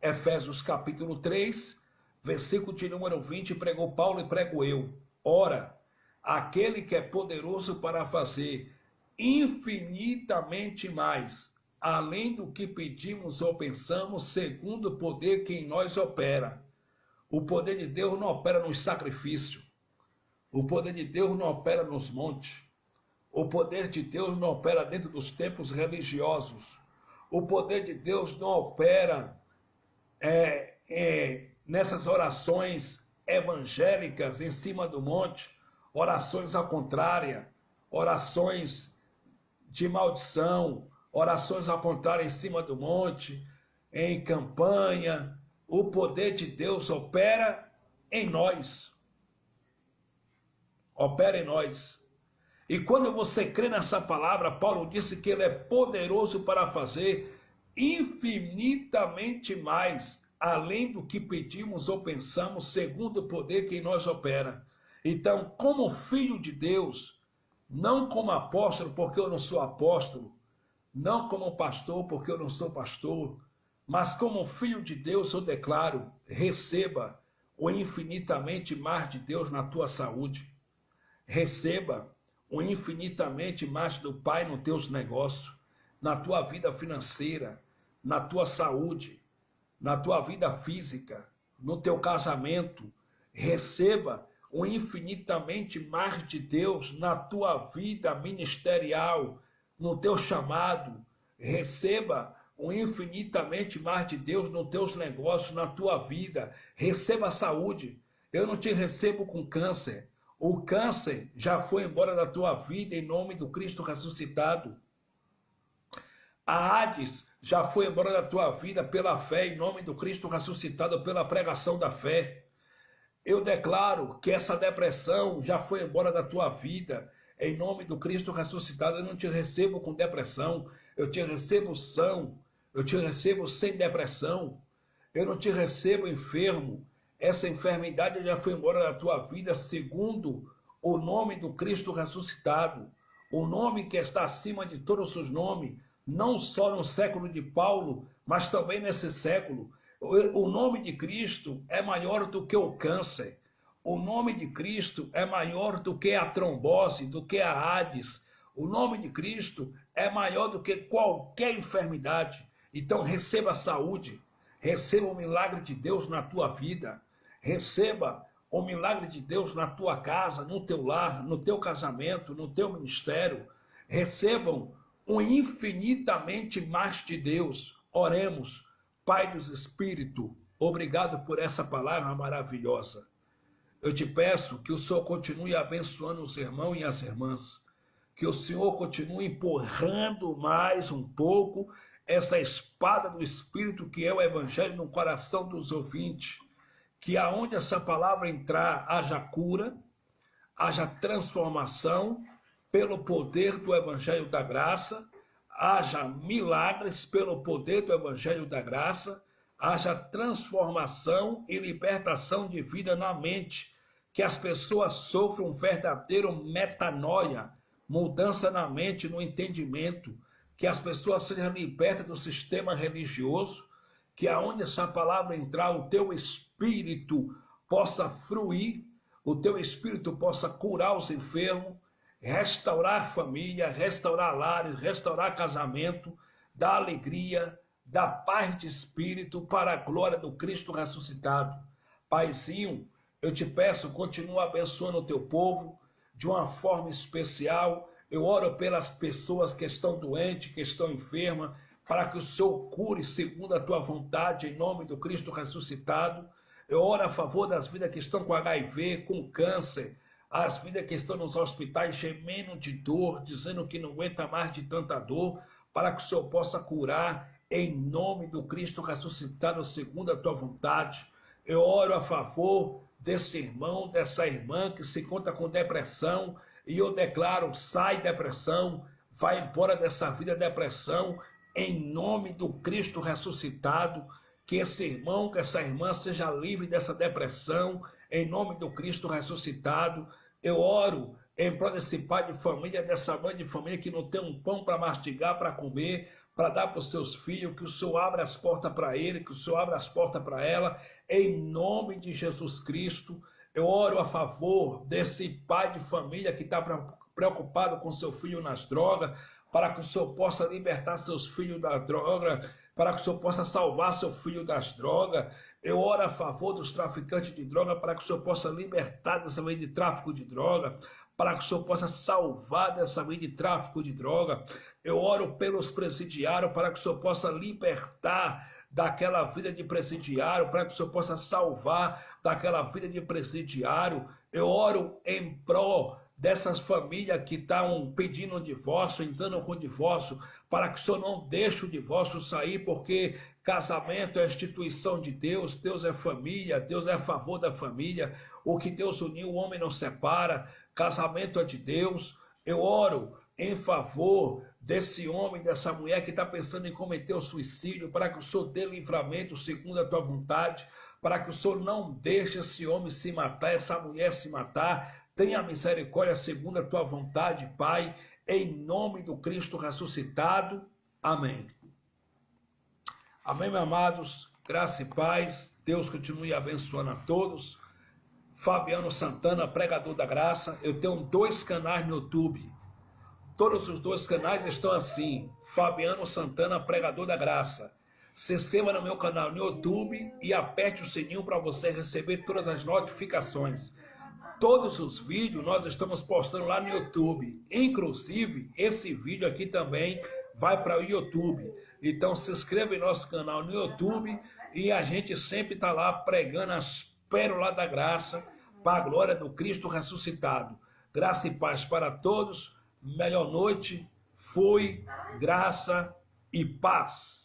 Efésios capítulo 3, versículo de número 20, pregou Paulo e prego eu. Ora, aquele que é poderoso para fazer infinitamente mais, além do que pedimos ou pensamos, segundo o poder que em nós opera. O poder de Deus não opera nos sacrifícios. O poder de Deus não opera nos montes. O poder de Deus não opera dentro dos templos religiosos. O poder de Deus não opera nessas orações evangélicas em cima do monte, orações ao contrário, orações de maldição, orações ao contrário em cima do monte, em campanha. O poder de Deus opera em nós. opera em nós. E quando você crê nessa palavra, Paulo disse que ele é poderoso para fazer infinitamente mais, além do que pedimos ou pensamos, segundo o poder que em nós opera. Então, como filho de Deus, não como apóstolo, porque eu não sou apóstolo, não como pastor, porque eu não sou pastor, mas como filho de Deus, eu declaro, receba o infinitamente mais de Deus na tua saúde. Receba o infinitamente mais do Pai nos teus negócios, na tua vida financeira, na tua saúde, na tua vida física, no teu casamento. Receba o infinitamente mais de Deus na tua vida ministerial, no teu chamado. Receba o infinitamente mais de Deus nos teus negócios, na tua vida. Receba a saúde. Eu não te recebo com câncer. O câncer já foi embora da tua vida em nome do Cristo ressuscitado. A AIDS já foi embora da tua vida pela fé em nome do Cristo ressuscitado, pela pregação da fé. Eu declaro que essa depressão já foi embora da tua vida em nome do Cristo ressuscitado. Eu não te recebo com depressão, eu te recebo são, eu te recebo sem depressão, eu não te recebo enfermo. Essa enfermidade já foi embora da tua vida segundo o nome do Cristo ressuscitado, o nome que está acima de todos os nomes, não só no século de Paulo, mas também nesse século. O nome de Cristo é maior do que o câncer. O nome de Cristo é maior do que a trombose, do que a AIDS. O nome de Cristo é maior do que qualquer enfermidade. Então receba a saúde, receba o milagre de Deus na tua vida, receba o milagre de Deus na tua casa, no teu lar, no teu casamento, no teu ministério. Recebam o infinitamente mais de Deus. Oremos. Pai dos Espíritos, obrigado por essa palavra maravilhosa. Eu te peço que o Senhor continue abençoando os irmãos e as irmãs, que o Senhor continue empurrando mais um pouco essa espada do Espírito que é o Evangelho no coração dos ouvintes, que aonde essa palavra entrar haja cura, haja transformação pelo poder do Evangelho da Graça, haja milagres pelo poder do Evangelho da Graça, haja transformação e libertação de vida na mente, que as pessoas sofram um verdadeiro metanoia, mudança na mente, no entendimento, que as pessoas sejam libertas do sistema religioso, que aonde essa palavra entrar, o teu espírito possa fruir, o teu espírito possa curar os enfermos, restaurar família, restaurar lares, restaurar casamento, dar alegria, dar paz de espírito para a glória do Cristo ressuscitado. Paizinho, eu te peço, continua abençoando o teu povo de uma forma especial. Eu oro pelas pessoas que estão doentes, que estão enfermas, para que o Senhor cure segundo a tua vontade, em nome do Cristo ressuscitado. Eu oro a favor das vidas que estão com HIV, com câncer, as vidas que estão nos hospitais gemendo de dor, dizendo que não aguenta mais de tanta dor, para que o Senhor possa curar em nome do Cristo ressuscitado, segundo a tua vontade. Eu oro a favor desse irmão, dessa irmã que se encontra com depressão, e eu declaro, sai depressão, vai embora dessa vida depressão, em nome do Cristo ressuscitado, que esse irmão, que essa irmã seja livre dessa depressão, em nome do Cristo ressuscitado. Eu oro em prol desse pai de família, dessa mãe de família que não tem um pão para mastigar, para comer, para dar para os seus filhos, que o Senhor abra as portas para ele, que o Senhor abra as portas para ela, em nome de Jesus Cristo. Eu oro a favor desse pai de família que está preocupado com seu filho nas drogas, para que o Senhor possa libertar seus filhos da droga, para que o Senhor possa salvar seu filho das drogas. Eu oro a favor dos traficantes de droga, para que o Senhor possa libertar dessa lei de tráfico de droga, para que o Senhor possa salvar dessa lei de tráfico de droga. Eu oro pelos presidiários, para que o Senhor possa libertar daquela vida de presidiário, para que o Senhor possa salvar daquela vida de presidiário. Eu oro em prol dessas famílias que estão pedindo divórcio, entrando com divórcio, para que o Senhor não deixe o divórcio sair, porque casamento é a instituição de Deus, Deus é família, Deus é a favor da família. O que Deus uniu, o homem não separa. casamento é de Deus. Eu oro em favor desse homem, dessa mulher que está pensando em cometer o suicídio, para que o Senhor dê livramento segundo a tua vontade, para que o Senhor não deixe esse homem se matar, essa mulher se matar. Tenha misericórdia segundo a tua vontade, Pai, em nome do Cristo ressuscitado. Amém. Amém, meus amados. Graça e paz. Deus continue abençoando a todos. Fabiano Santana, pregador da graça. Eu tenho 2 canais no YouTube. Todos os 2 canais estão assim: Fabiano Santana, pregador da graça. Se inscreva no meu canal no YouTube e aperte o sininho para você receber todas as notificações. Todos os vídeos nós estamos postando lá no YouTube. Inclusive, esse vídeo aqui também vai para o YouTube. Então se inscreva em nosso canal no YouTube e a gente sempre está lá pregando as pérolas da graça para a glória do Cristo ressuscitado. Graça e paz para todos. Melhor noite. Fui, graça e paz.